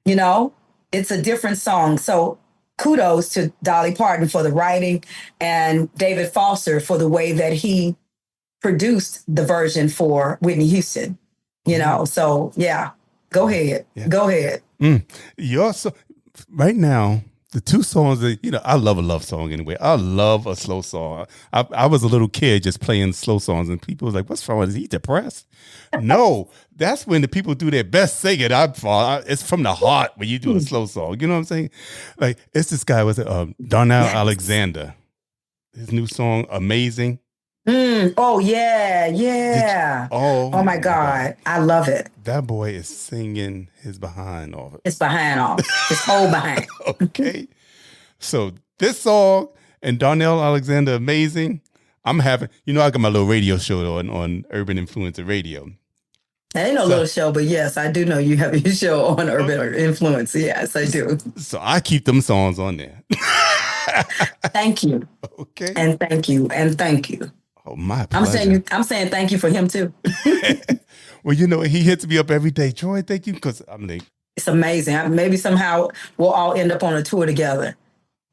You know, it's a different song. So kudos to Dolly Parton for the writing and David Foster for the way that he produced the version for Whitney Houston. You know, so yeah, go ahead. Yeah. Go ahead. Your right now, the two songs that, you know, I love a love song anyway. I love a slow song. I was a little kid just playing slow songs, and people was like, what's wrong? Is he depressed? No, that's when the people do their best singing. It's from the heart when you do a slow song. You know what I'm saying? Like, it's this guy with Darnell Alexander. His new song, Amazing. Oh, yeah. Oh my God. I love it. That boy is singing his behind off. His behind off. His whole behind. Okay. So this song and Darnell Alexander, Amazing. I'm having, you know, I got my little radio show on Urban Influencer Radio. Ain't no little show, but yes, I do know you have your show on Urban Influence. Yes, I do. So I keep them songs on there. Thank you. Okay. And thank you. And thank you. Oh, my pleasure. I'm saying thank you for him too. Well, you know, he hits me up every day. Troy, thank you. Because I'm like, it's amazing. Maybe somehow we'll all end up on a tour together.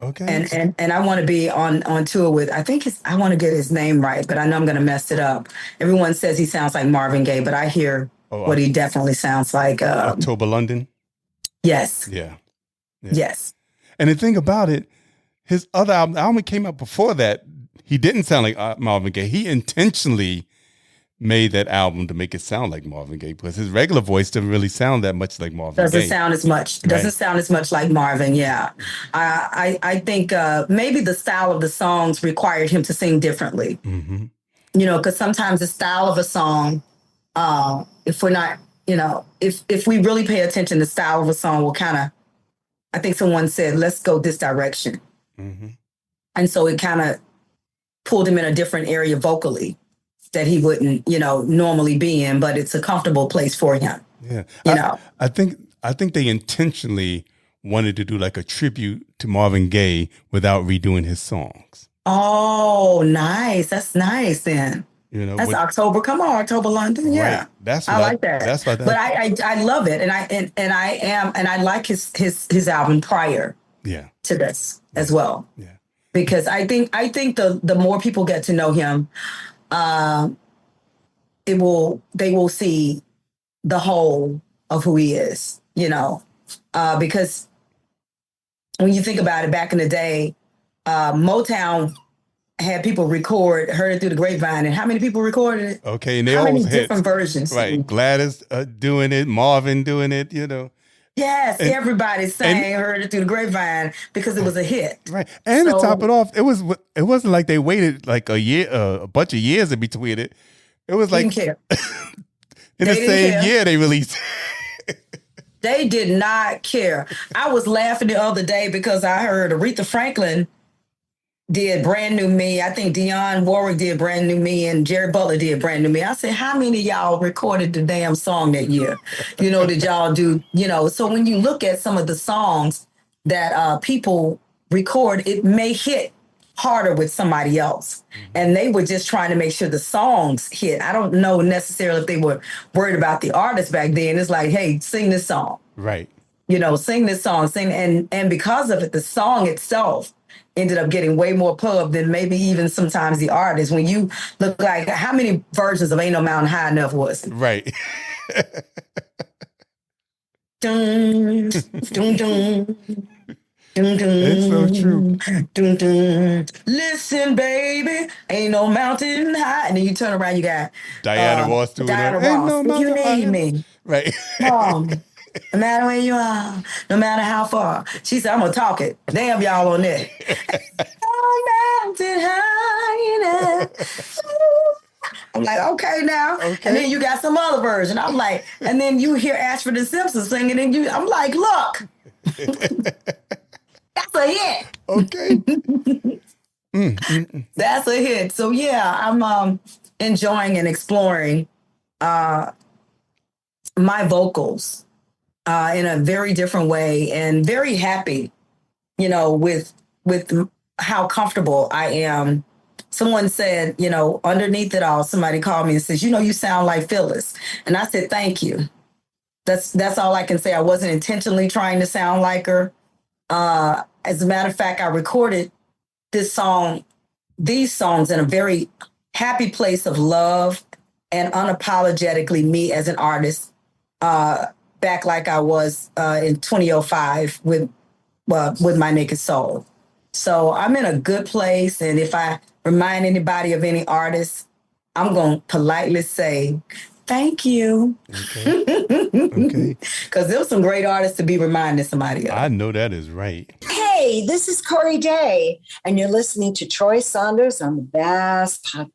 Okay. And I want to be on tour with, I want to get his name right, but I know I'm going to mess it up. Everyone says he sounds like Marvin Gaye, but I hear what he definitely sounds like. October London? Yes. Yeah. Yes. And the thing about it, his other album, the album came out before that. He didn't sound like Marvin Gaye. He intentionally made that album to make it sound like Marvin Gaye because his regular voice doesn't really sound that much like Marvin Gaye. Doesn't sound as much like Marvin. Yeah. I think maybe the style of the songs required him to sing differently. Mm-hmm. You know, because sometimes the style of a song, if we're not, you know, if we really pay attention, the style of a song will kind of, I think someone said, let's go this direction. Mm-hmm. And so it kind of pulled him in a different area vocally that he wouldn't, you know, normally be in, but it's a comfortable place for him. Yeah. You know, I think they intentionally wanted to do like a tribute to Marvin Gaye without redoing his songs. Oh, nice. That's nice then. You know, that's October. Come on, October London. Yeah. Right. That's I like that. That's what. But I love it. And I like his album prior to this as well. Yeah. Because I think the more people get to know him, they will see the whole of who he is, you know, because when you think about it, back in the day, Motown had people heard it through the grapevine, and how many people recorded it? Okay, and they how always many different versions, right? Gladys doing it, Marvin doing it, you know. Yes, everybody sang, heard it through the grapevine because it was a hit. Right. And to top it off, it wasn't like they waited like a bunch of years in between it. It was like in the same year they released. They did not care. I was laughing the other day because I heard Aretha Franklin did Brand New Me. I think Dionne Warwick did Brand New Me and Jerry Butler did Brand New Me. I said, how many of y'all recorded the damn song that year? You know, did y'all do, you know? So when you look at some of the songs that people record, it may hit harder with somebody else. And they were just trying to make sure the songs hit. I don't know necessarily if they were worried about the artist back then. It's like, hey, sing this song. Right. You know, sing this song, and because of it, the song itself ended up getting way more pub than maybe even sometimes the artist. When you look like how many versions of Ain't No Mountain High Enough was it? Right. Dun, dun, dun, dun, dun, it's so true. Dun, dun. Listen, baby, ain't no mountain high. And then you turn around, you got Diana Ross doing Diana that. Ross. No If you need me, right. No matter where you are, no matter how far. She said, I'm going to talk it. Damn y'all on that. Mountain high enough. I'm like, okay now. Okay. And then you got some other version. I'm like, and then you hear Ashford and Simpson singing, and I'm like, look. That's a hit. Okay. That's a hit. So yeah, I'm enjoying and exploring my vocals in a very different way, and very happy, you know, with how comfortable I am. Someone said, you know, underneath it all, somebody called me and says, you know, you sound like Phyllis. And I said, thank you. That's all I can say. I wasn't intentionally trying to sound like her. As a matter of fact, I recorded these songs in a very happy place of love and unapologetically me as an artist, back like I was in 2005 with My Naked Soul. So I'm in a good place. And if I remind anybody of any artists, I'm going to politely say, thank you. Okay. Because there were some great artists to be reminding somebody of. I know that is right. Hey, this is Corey Day, and you're listening to Troy Saunders on the Bass Podcast.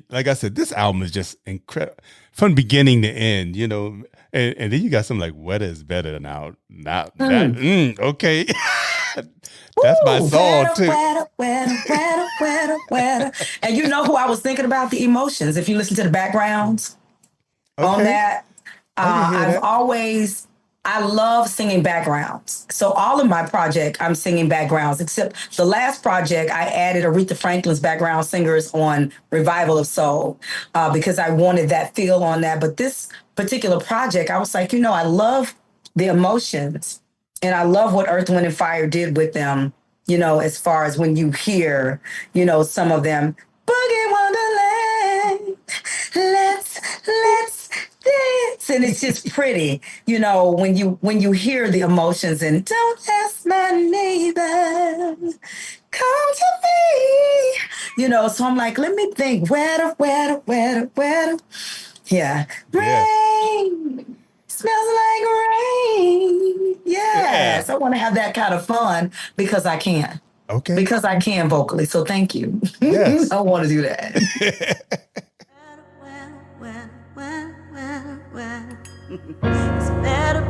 Like I said, this album is just incredible from beginning to end, you know. And then you got something like Wetter is Better Now. Okay. That's my song, too. Wetter. And you know who I was thinking about? The Emotions. If you listen to the backgrounds on that, I love singing backgrounds. So all of my project, I'm singing backgrounds, except the last project, I added Aretha Franklin's background singers on Revival of Soul because I wanted that feel on that. But this particular project, I was like, you know, I love the Emotions and I love what Earth, Wind, and Fire did with them, you know, as far as when you hear, you know, some of them, Boogie Wonderland, let's dance. And it's just pretty, you know, when you hear the emotions and don't ask my neighbor, come to me, you know. So I'm like, let me think, wetter. Yeah. Rain smells like rain. Yes. I want to have that kind of fun because I can. Okay. Because I can vocally. So thank you. Yes. I want to do that. It's better.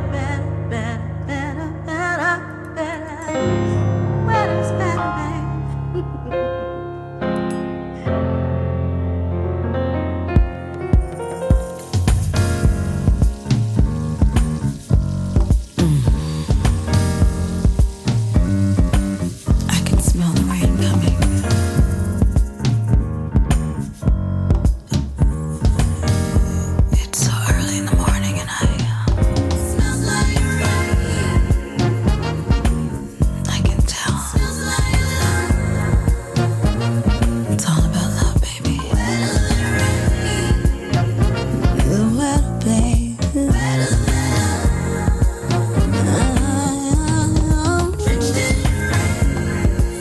Wetter's better, babe. I can smell the rain coming. It's so early in the morning and smells like rain. I can tell. Smells like love. It's all about love, baby. Wetter than rain. The wetter, babe. Wetter than love. Drenched in rain.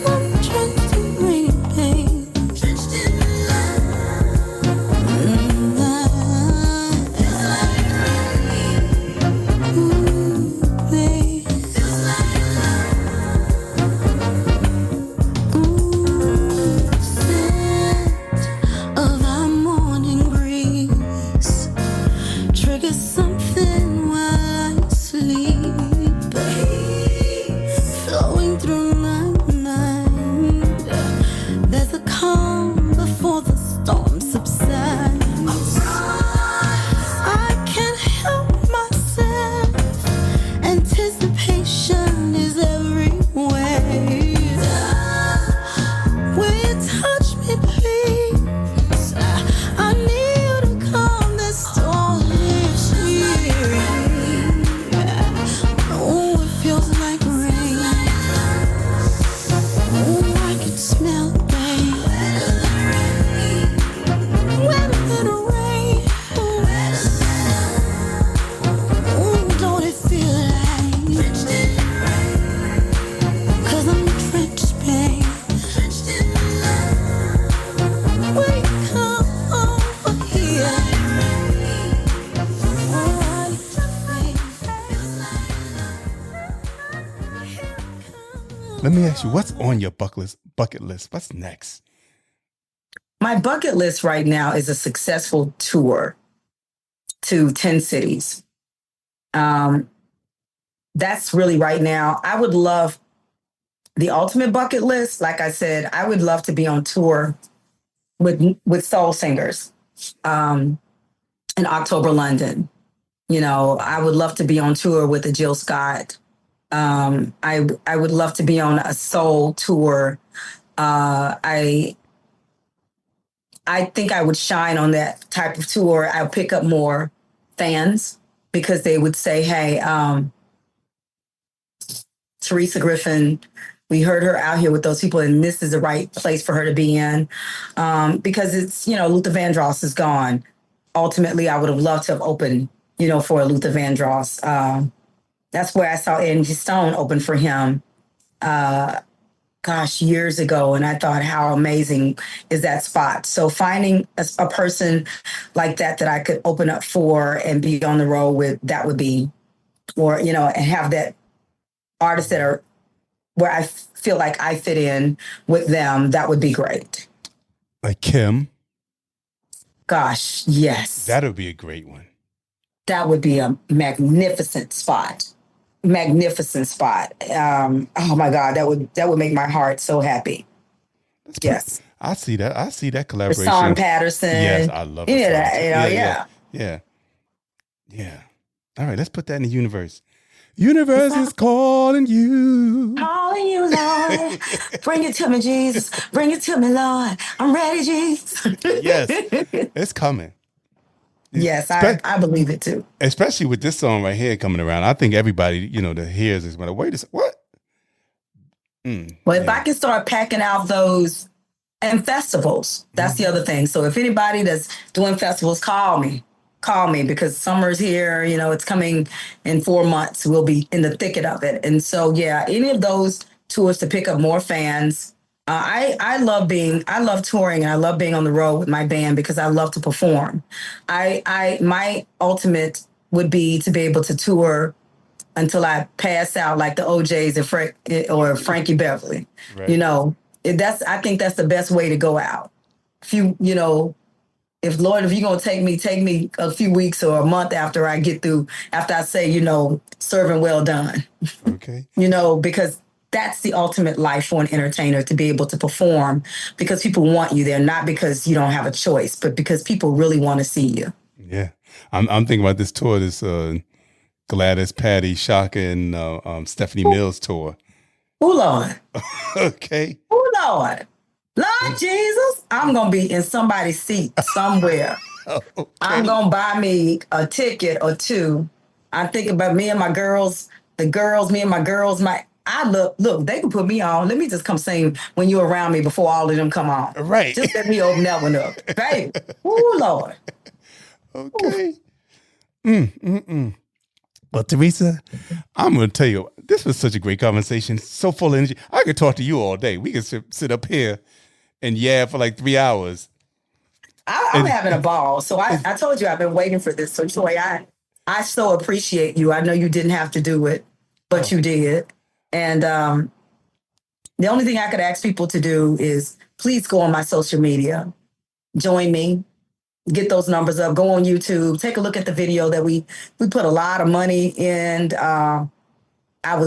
I'm drenched in rain, babe. Drenched in love. Feels like rain. Ooh, babe. Feels like love. Ooh, scent of our morning breeze triggers something while I sleep. Flowing through my mind, there's a calm before the storm subsides. I can't help myself. Anticipation is everywhere. Will you touch me, please? I need you to calm this storm here. Oh, it feels like rain. Oh, I can smell the rain. Wetter than rain. Oh, don't it feel like? Drenched in rain. 'Cause I'm drenched, babe. Drenched in love. Will you come over here? Let me ask you, what's on your bucket list? What's next? My bucket list right now is a successful tour to 10 cities. That's really right now. I would love the ultimate bucket list. Like I said, I would love to be on tour with soul singers in October, London. You know, I would love to be on tour with a Jill Scott. I would love to be on a soul tour. I think I would shine on that type of tour. I'll pick up more fans because they would say, hey, Terisa Griffin, we heard her out here with those people, and this is the right place for her to be in. Because it's, Luther Vandross is gone. Ultimately, I would have loved to have opened, for Luther Vandross. That's where I saw Angie Stone open for him, years ago. And I thought, how amazing is that spot? So finding a person like that I could open up for and be on the road with, that would be, or, and have that artists that are where I feel like I fit in with them, that would be great. Like Kim? Gosh, yes. That would be a great one. That would be a magnificent spot. Magnificent spot. Oh my God, that would make my heart so happy. Yes. I see that. I see that collaboration. Rashawn Patterson. Yes, I love it. Yeah. All right, let's put that in the universe. Universe is calling you. Calling you, Lord. Bring it to me, Jesus. Bring it to me, Lord. I'm ready, Jesus. Yes, it's coming. Yes, I believe it too. Especially with this song right here coming around. I think everybody, that hears is going to wait a second. What? Well, if I can start packing out those and festivals, that's the other thing. So if anybody that's doing festivals, call me because summer's here, it's coming in 4 months. We'll be in the thicket of it. And so, any of those tours to pick up more fans. I love touring, and I love being on the road with my band because I love to perform. My ultimate would be to be able to tour until I pass out like the OJs or Frankie Beverly. Right. I think that's the best way to go out. If you're going to take me a few weeks or a month after I get through, after I say, serving well done. Okay. Because that's the ultimate life for an entertainer, to be able to perform because people want you there, not because you don't have a choice, but because people really want to see you. Yeah. I'm thinking about this tour, this Gladys, Patty, Shaka, and Stephanie Mills tour. Oh, Lord. Okay. Oh, Lord. Lord Jesus, I'm going to be in somebody's seat somewhere. Okay. I'm going to buy me a ticket or two. I'm thinking about me and my girls, they can put me on. Let me just come sing When You're Around Me before all of them come on. Right. Just let me open that one up. Baby. Oh, Lord. Okay. Well, Terisa, I'm going to tell you, this was such a great conversation, so full of energy. I could talk to you all day. We could sit up here and for like 3 hours. I'm having a ball. So I told you I've been waiting for this. So Troy, I so appreciate you. I know you didn't have to do it, but you did. And the only thing I could ask people to do is please go on my social media, join me, get those numbers up, go on YouTube, take a look at the video that we put a lot of money in. I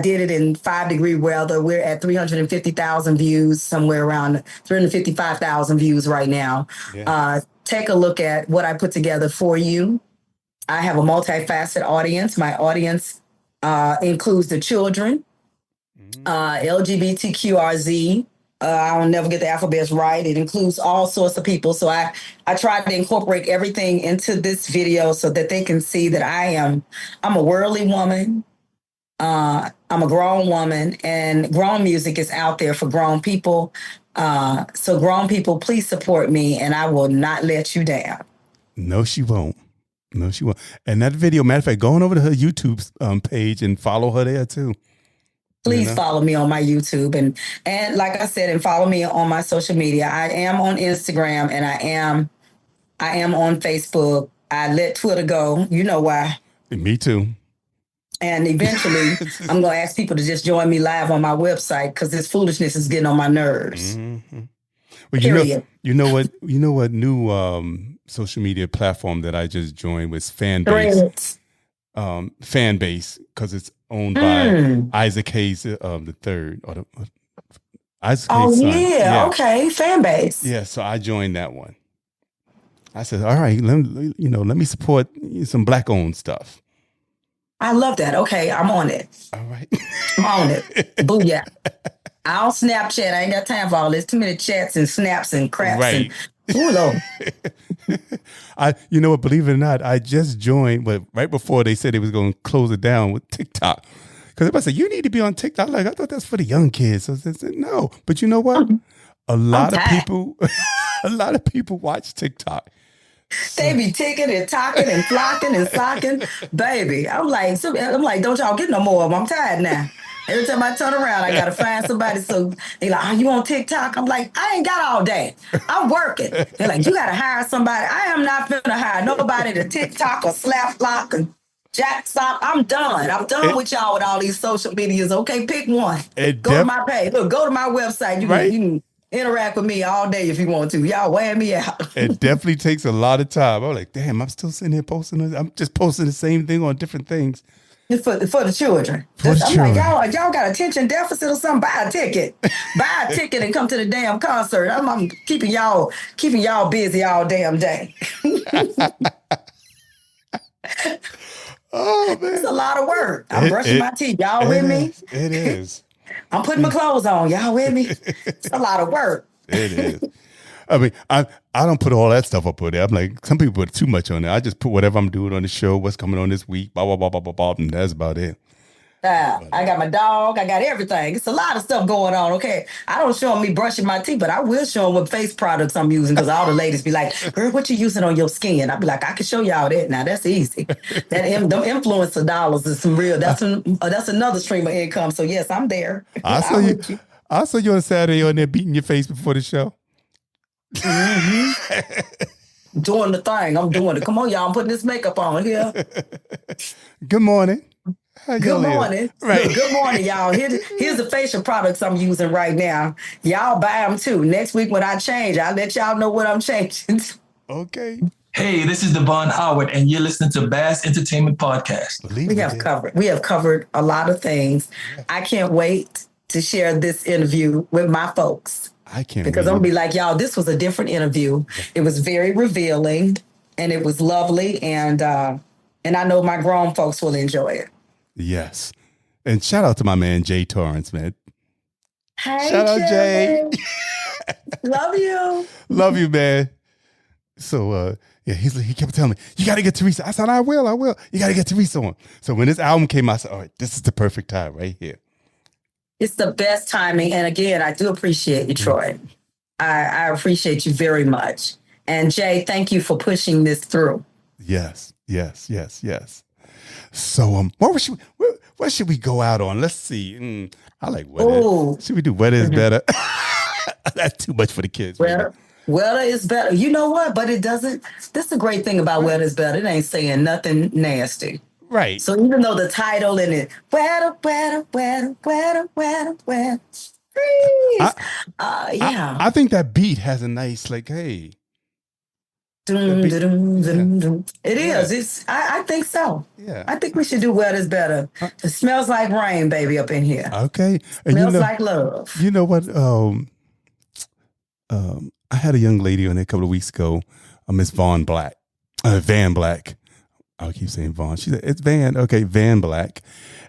did it in 5-degree weather. We're at 350,000 views, somewhere around 355,000 views right now. Yeah. Take a look at what I put together for you. I have a multifaceted audience. My audience includes the children, LGBTQRZ. I'll never get the alphabets right. It includes all sorts of people. So I tried to incorporate everything into this video so that they can see that I'm a worldly woman. I'm a grown woman, and grown music is out there for grown people. So grown people, please support me, and I will not let you down. No, she won't. No, she won't. And that video, matter of fact, going over to her YouTube page and follow her there too. Please follow me on my YouTube and like I said, and follow me on my social media. I am on Instagram and I am on Facebook. I let Twitter go. You know why? Me too. And eventually, I'm going to ask people to just join me live on my website because this foolishness is getting on my nerves. Mm-hmm. Well, you know what new social media platform that I just joined was Fanbase. Fanbase, because it's owned by Isaac Hayes the third. Isaac Hayes' son. Okay, Fanbase. Yeah, so I joined that one. I said, all right, let me support some Black-owned stuff. I love that. Okay, I'm on it. All right. I'm on it. Booyah. I'll Snapchat. I ain't got time for all this. Too many chats and snaps and craps. Right. Ooh, Lord. You know what? Believe it or not, I just joined, but right before they said they was going to close it down with TikTok. Because everybody said, you need to be on TikTok. Like, I thought that's for the young kids. So I said, no. But you know what? A lot of people watch TikTok. They be ticking and talking and flocking and flocking. Baby, I'm like, don't y'all get no more of them. I'm tired now. Every time I turn around, I got to find somebody. So they like, you on TikTok? I'm like, I ain't got all day. I'm working. They're like, you got to hire somebody. I am not finna hire nobody to TikTok or slap block and jack stop. I'm done. I'm done with y'all with all these social medias. Okay, pick one. Go to my page. Look, go to my website. You can interact with me all day if you want to. Y'all wear me out. It definitely takes a lot of time. I'm like, damn, I'm still sitting here posting this. I'm just posting the same thing on different things. For the children. I'm like, y'all got attention deficit or something? Buy a ticket. Buy a ticket and come to the damn concert. I'm keeping y'all busy all damn day. Oh, man. It's a lot of work. I'm brushing my teeth. Y'all with me? It is. I'm putting my clothes on. Y'all with me? It's a lot of work. It is. I mean, I don't put all that stuff up there. I'm like, some people put too much on there. I just put whatever I'm doing on the show, what's coming on this week, blah, blah, blah, blah, blah, blah, and that's about it. I got my dog. I got everything. It's a lot of stuff going on. Okay, I don't show them me brushing my teeth, but I will show them what face products I'm using because all the ladies be like, "Girl, what you using on your skin?" I be like, "I can show y'all that. Now that's easy. Them influencer dollars is some real. That's another stream of income. So yes, I'm there. I saw you on Saturday on there beating your face before the show. Mm-hmm. Doing the thing. I'm doing it. Come on, y'all. I'm putting this makeup on here. Good morning. Good morning. Right. Look, good morning, y'all. Here's the facial products I'm using right now. Y'all buy them too. Next week when I change, I'll let y'all know what I'm changing. Okay. Hey, this is Devon Howard, and you're listening to Bass Entertainment Podcast. We have covered a lot of things. I can't wait to share this interview with my folks. I can't because I'm gonna be like, y'all, this was a different interview. It was very revealing and it was lovely, and I know my grown folks will enjoy it. Yes. And shout out to my man Jay Torrance, man. Hey, shout out Jay. Love you. Love you, man. So he kept telling me, you gotta get Terisa. I said, I will. You gotta get Terisa on. So when this album came out, I said, all right, this is the perfect time right here. It's the best timing. And again, I do appreciate you, Troy. I appreciate you very much. And Jay, thank you for pushing this through. Yes. So what should we go out on? Let's see. I like weather. Should we do weather is better? That's too much for the kids. Weather is better. You know what? But it doesn't. This is the great thing about weather is better. It ain't saying nothing nasty. Right. So even though the title in it, weather. I think that beat has a nice, like, hey. It is. I think so. Yeah. I think we should do weather's better. It smells like rain, baby, up in here. Okay. And smells like love. You know what? I had a young lady on there a couple of weeks ago, Miss Van Black. I'll keep saying Vaughn. She said, it's Van. Okay, Van Black.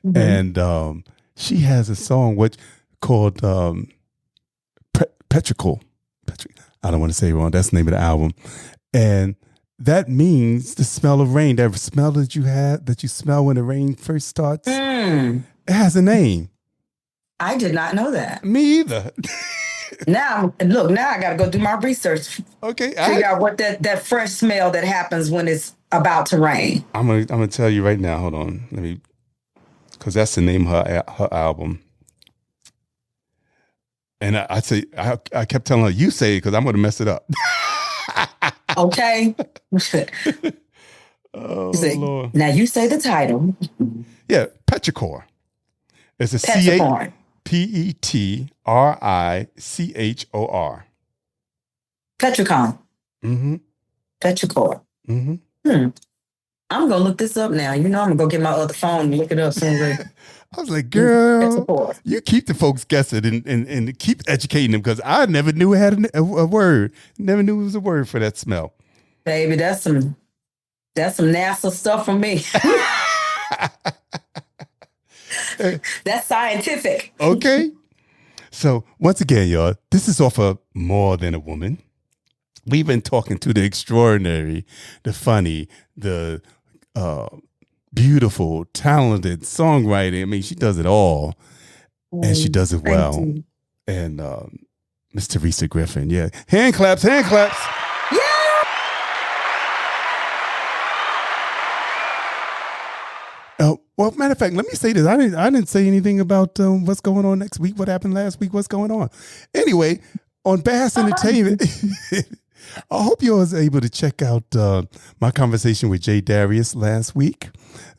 Mm-hmm. And she has a song called Petrichor. I don't want to say it wrong. That's the name of the album. And that means the smell of rain. That smell that you smell when the rain first starts. It has a name. I did not know that. Me either. Now I got to go do my research. Okay. Figure out what that fresh smell that happens when it's about to rain. I'm gonna tell you right now. Hold on. Because that's the name of her album. And I kept telling her, you say it because I'm going to mess it up. Okay. Oh, Lord. Now you say the title. Yeah, Petrichor. It's a Petrichor. Petrichor. Mm-hmm. Petrichor. Mm-hmm. I'm going to look this up now. You know I'm going to go get my other phone and look it up soon. I was like, girl, you keep the folks guessing and keep educating them because I never knew it had a word. Never knew it was a word for that smell. Baby, that's some NASA stuff from me. That's scientific. Okay. So once again, y'all, this is off of More Than a Woman. we've been talking to the extraordinary, the funny, the beautiful, talented songwriter. I mean, she does it all, and she does it well. And Miss Terisa Griffin, yeah, hand claps, hand claps. Well, matter of fact, let me say this. I didn't say anything about what's going on next week, what happened last week, what's going on. Anyway, on Bass Entertainment, I hope you was able to check out my conversation with Jay Darius last week.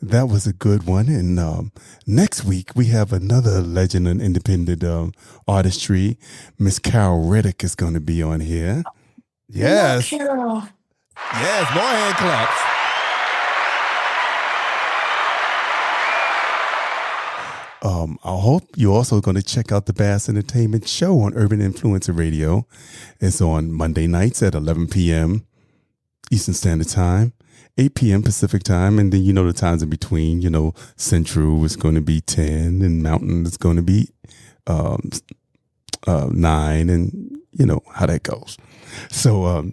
That was a good one. And next week, we have another legend in independent artistry. Miss Carol Riddick is going to be on here. Yes. Carol. Yes, more hand claps. I hope you're also going to check out the Bass Entertainment Show on Urban Influencer Radio. It's on Monday nights at 11 p.m. Eastern Standard Time, 8 p.m. Pacific Time, and then you know the times in between. You know, Central is going to be 10, and Mountain is going to be 9, and you know how that goes. So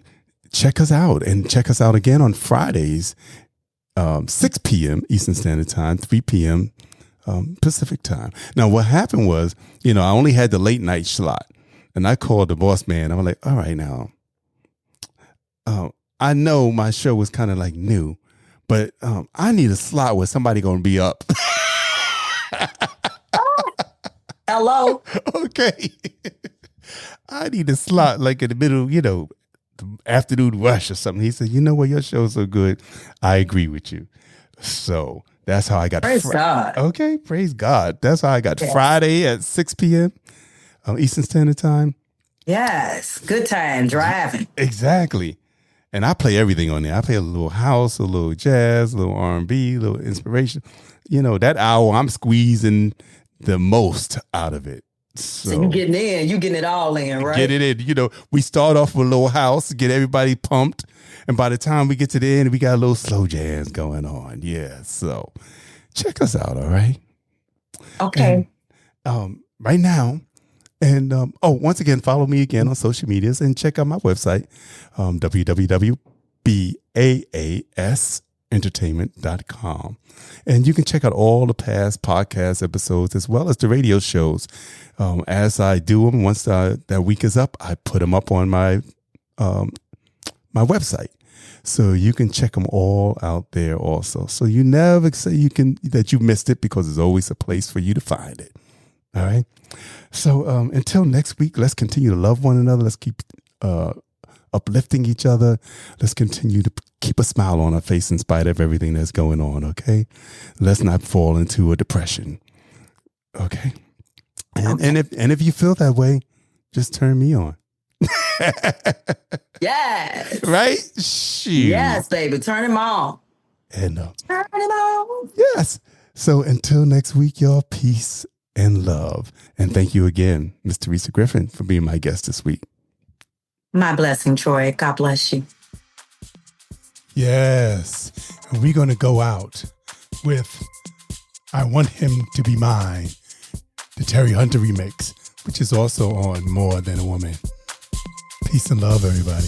check us out, and check us out again on Fridays, 6 p.m. Eastern Standard Time, 3 p.m. Pacific Time. Now, what happened was, you know, I only had the late night slot, and I called the boss man. I'm like, all right, now, I know my show was kind of like new, but I need a slot where somebody going to be up. Hello. Okay. I need a slot like in the middle, you know, the afternoon rush or something. He said, you know what, your show's so good. I agree with you. So that's how I got. Praise God. Okay, praise God. That's how I got Friday at 6 p.m. Eastern Standard Time. Yes, good time driving. Exactly. And I play everything on there. I play a little house, a little jazz, a little R&B, a little inspiration. You know, that hour I'm squeezing the most out of it. So you getting in, you getting it all in, right? Get it in. You know, we start off with a little house, get everybody pumped. And by the time we get to the end, we got a little slow jazz going on. Yeah. So check us out. All right. Okay. And, right now. And once again, follow me again on social medias and check out my website, www.baasentertainment.com. And you can check out all the past podcast episodes as well as the radio shows. As I do them, once that week is up, I put them up on my my website. So you can check them all out there also. So you never say that you missed it, because there's always a place for you to find it. All right. So until next week, let's continue to love one another. Let's keep uplifting each other. Let's continue to keep a smile on our face in spite of everything that's going on. Okay. Let's not fall into a depression. Okay. And if you feel that way, just turn me on. Yes. Right? Shoot. Yes, baby. Turn him on. And turn him on. Yes. So until next week, y'all, peace and love. And thank you again, Miss Terisa Griffin, for being my guest this week. My blessing, Troy. God bless you. Yes. And we're going to go out with I Want Him to Be Mine, the Terry Hunter remix, which is also on More Than a Woman. Peace and love, everybody.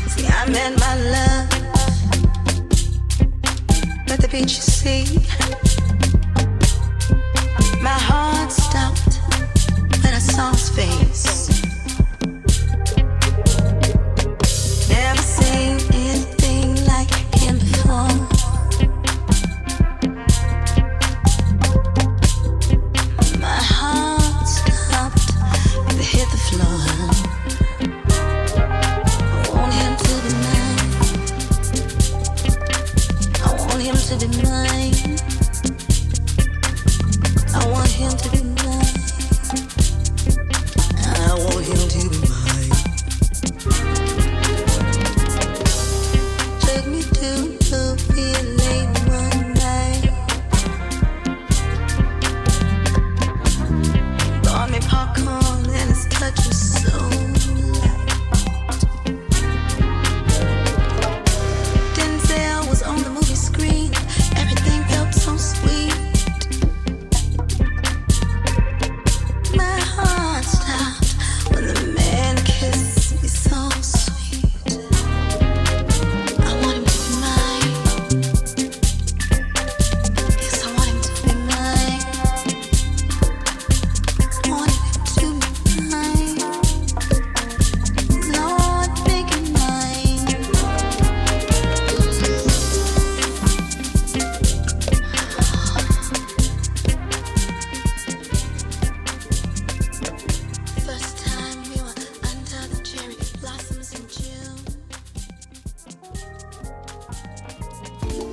See, I met my love at the beach, you see. My heart stopped when I saw his face. Never seen anything like him before. My heart stopped when it hit the floor. I want him to be mine. I want him to be mine. I want him to be mine. I want him to be mine. Took me to the movie late one night. Bought me popcorn and his touch was so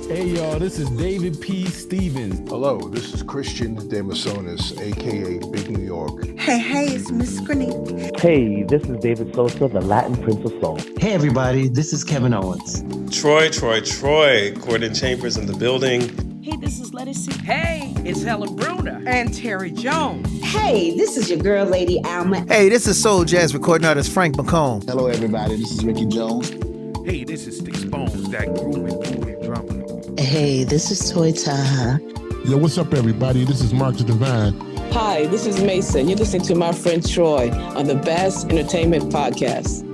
Hey, y'all, this is David P. Stevens. Hello, this is Christian De Masonis, a.k.a. Big New York. Hey, it's Miss Grenade. Hey, this is David Sosa, the Latin Prince of Soul. Hey, everybody, this is Kevin Owens. Troy, Gordon Chambers in the building. Hey, this is Lettuce. Hey, it's Helen Bruner. And Terry Jones. Hey, this is your girl, Lady Alma. Hey, this is soul jazz recording artist Frank McComb. Hello, everybody, this is Ricky Jones. Hey, this is Sticks Bones, that groovy drummer. Hey, this is Toy Taha. Yo, what's up, everybody? This is Mark the Divine. Hi, this is Mason. You're listening to my friend Troy on the Bass Entertainment Podcast.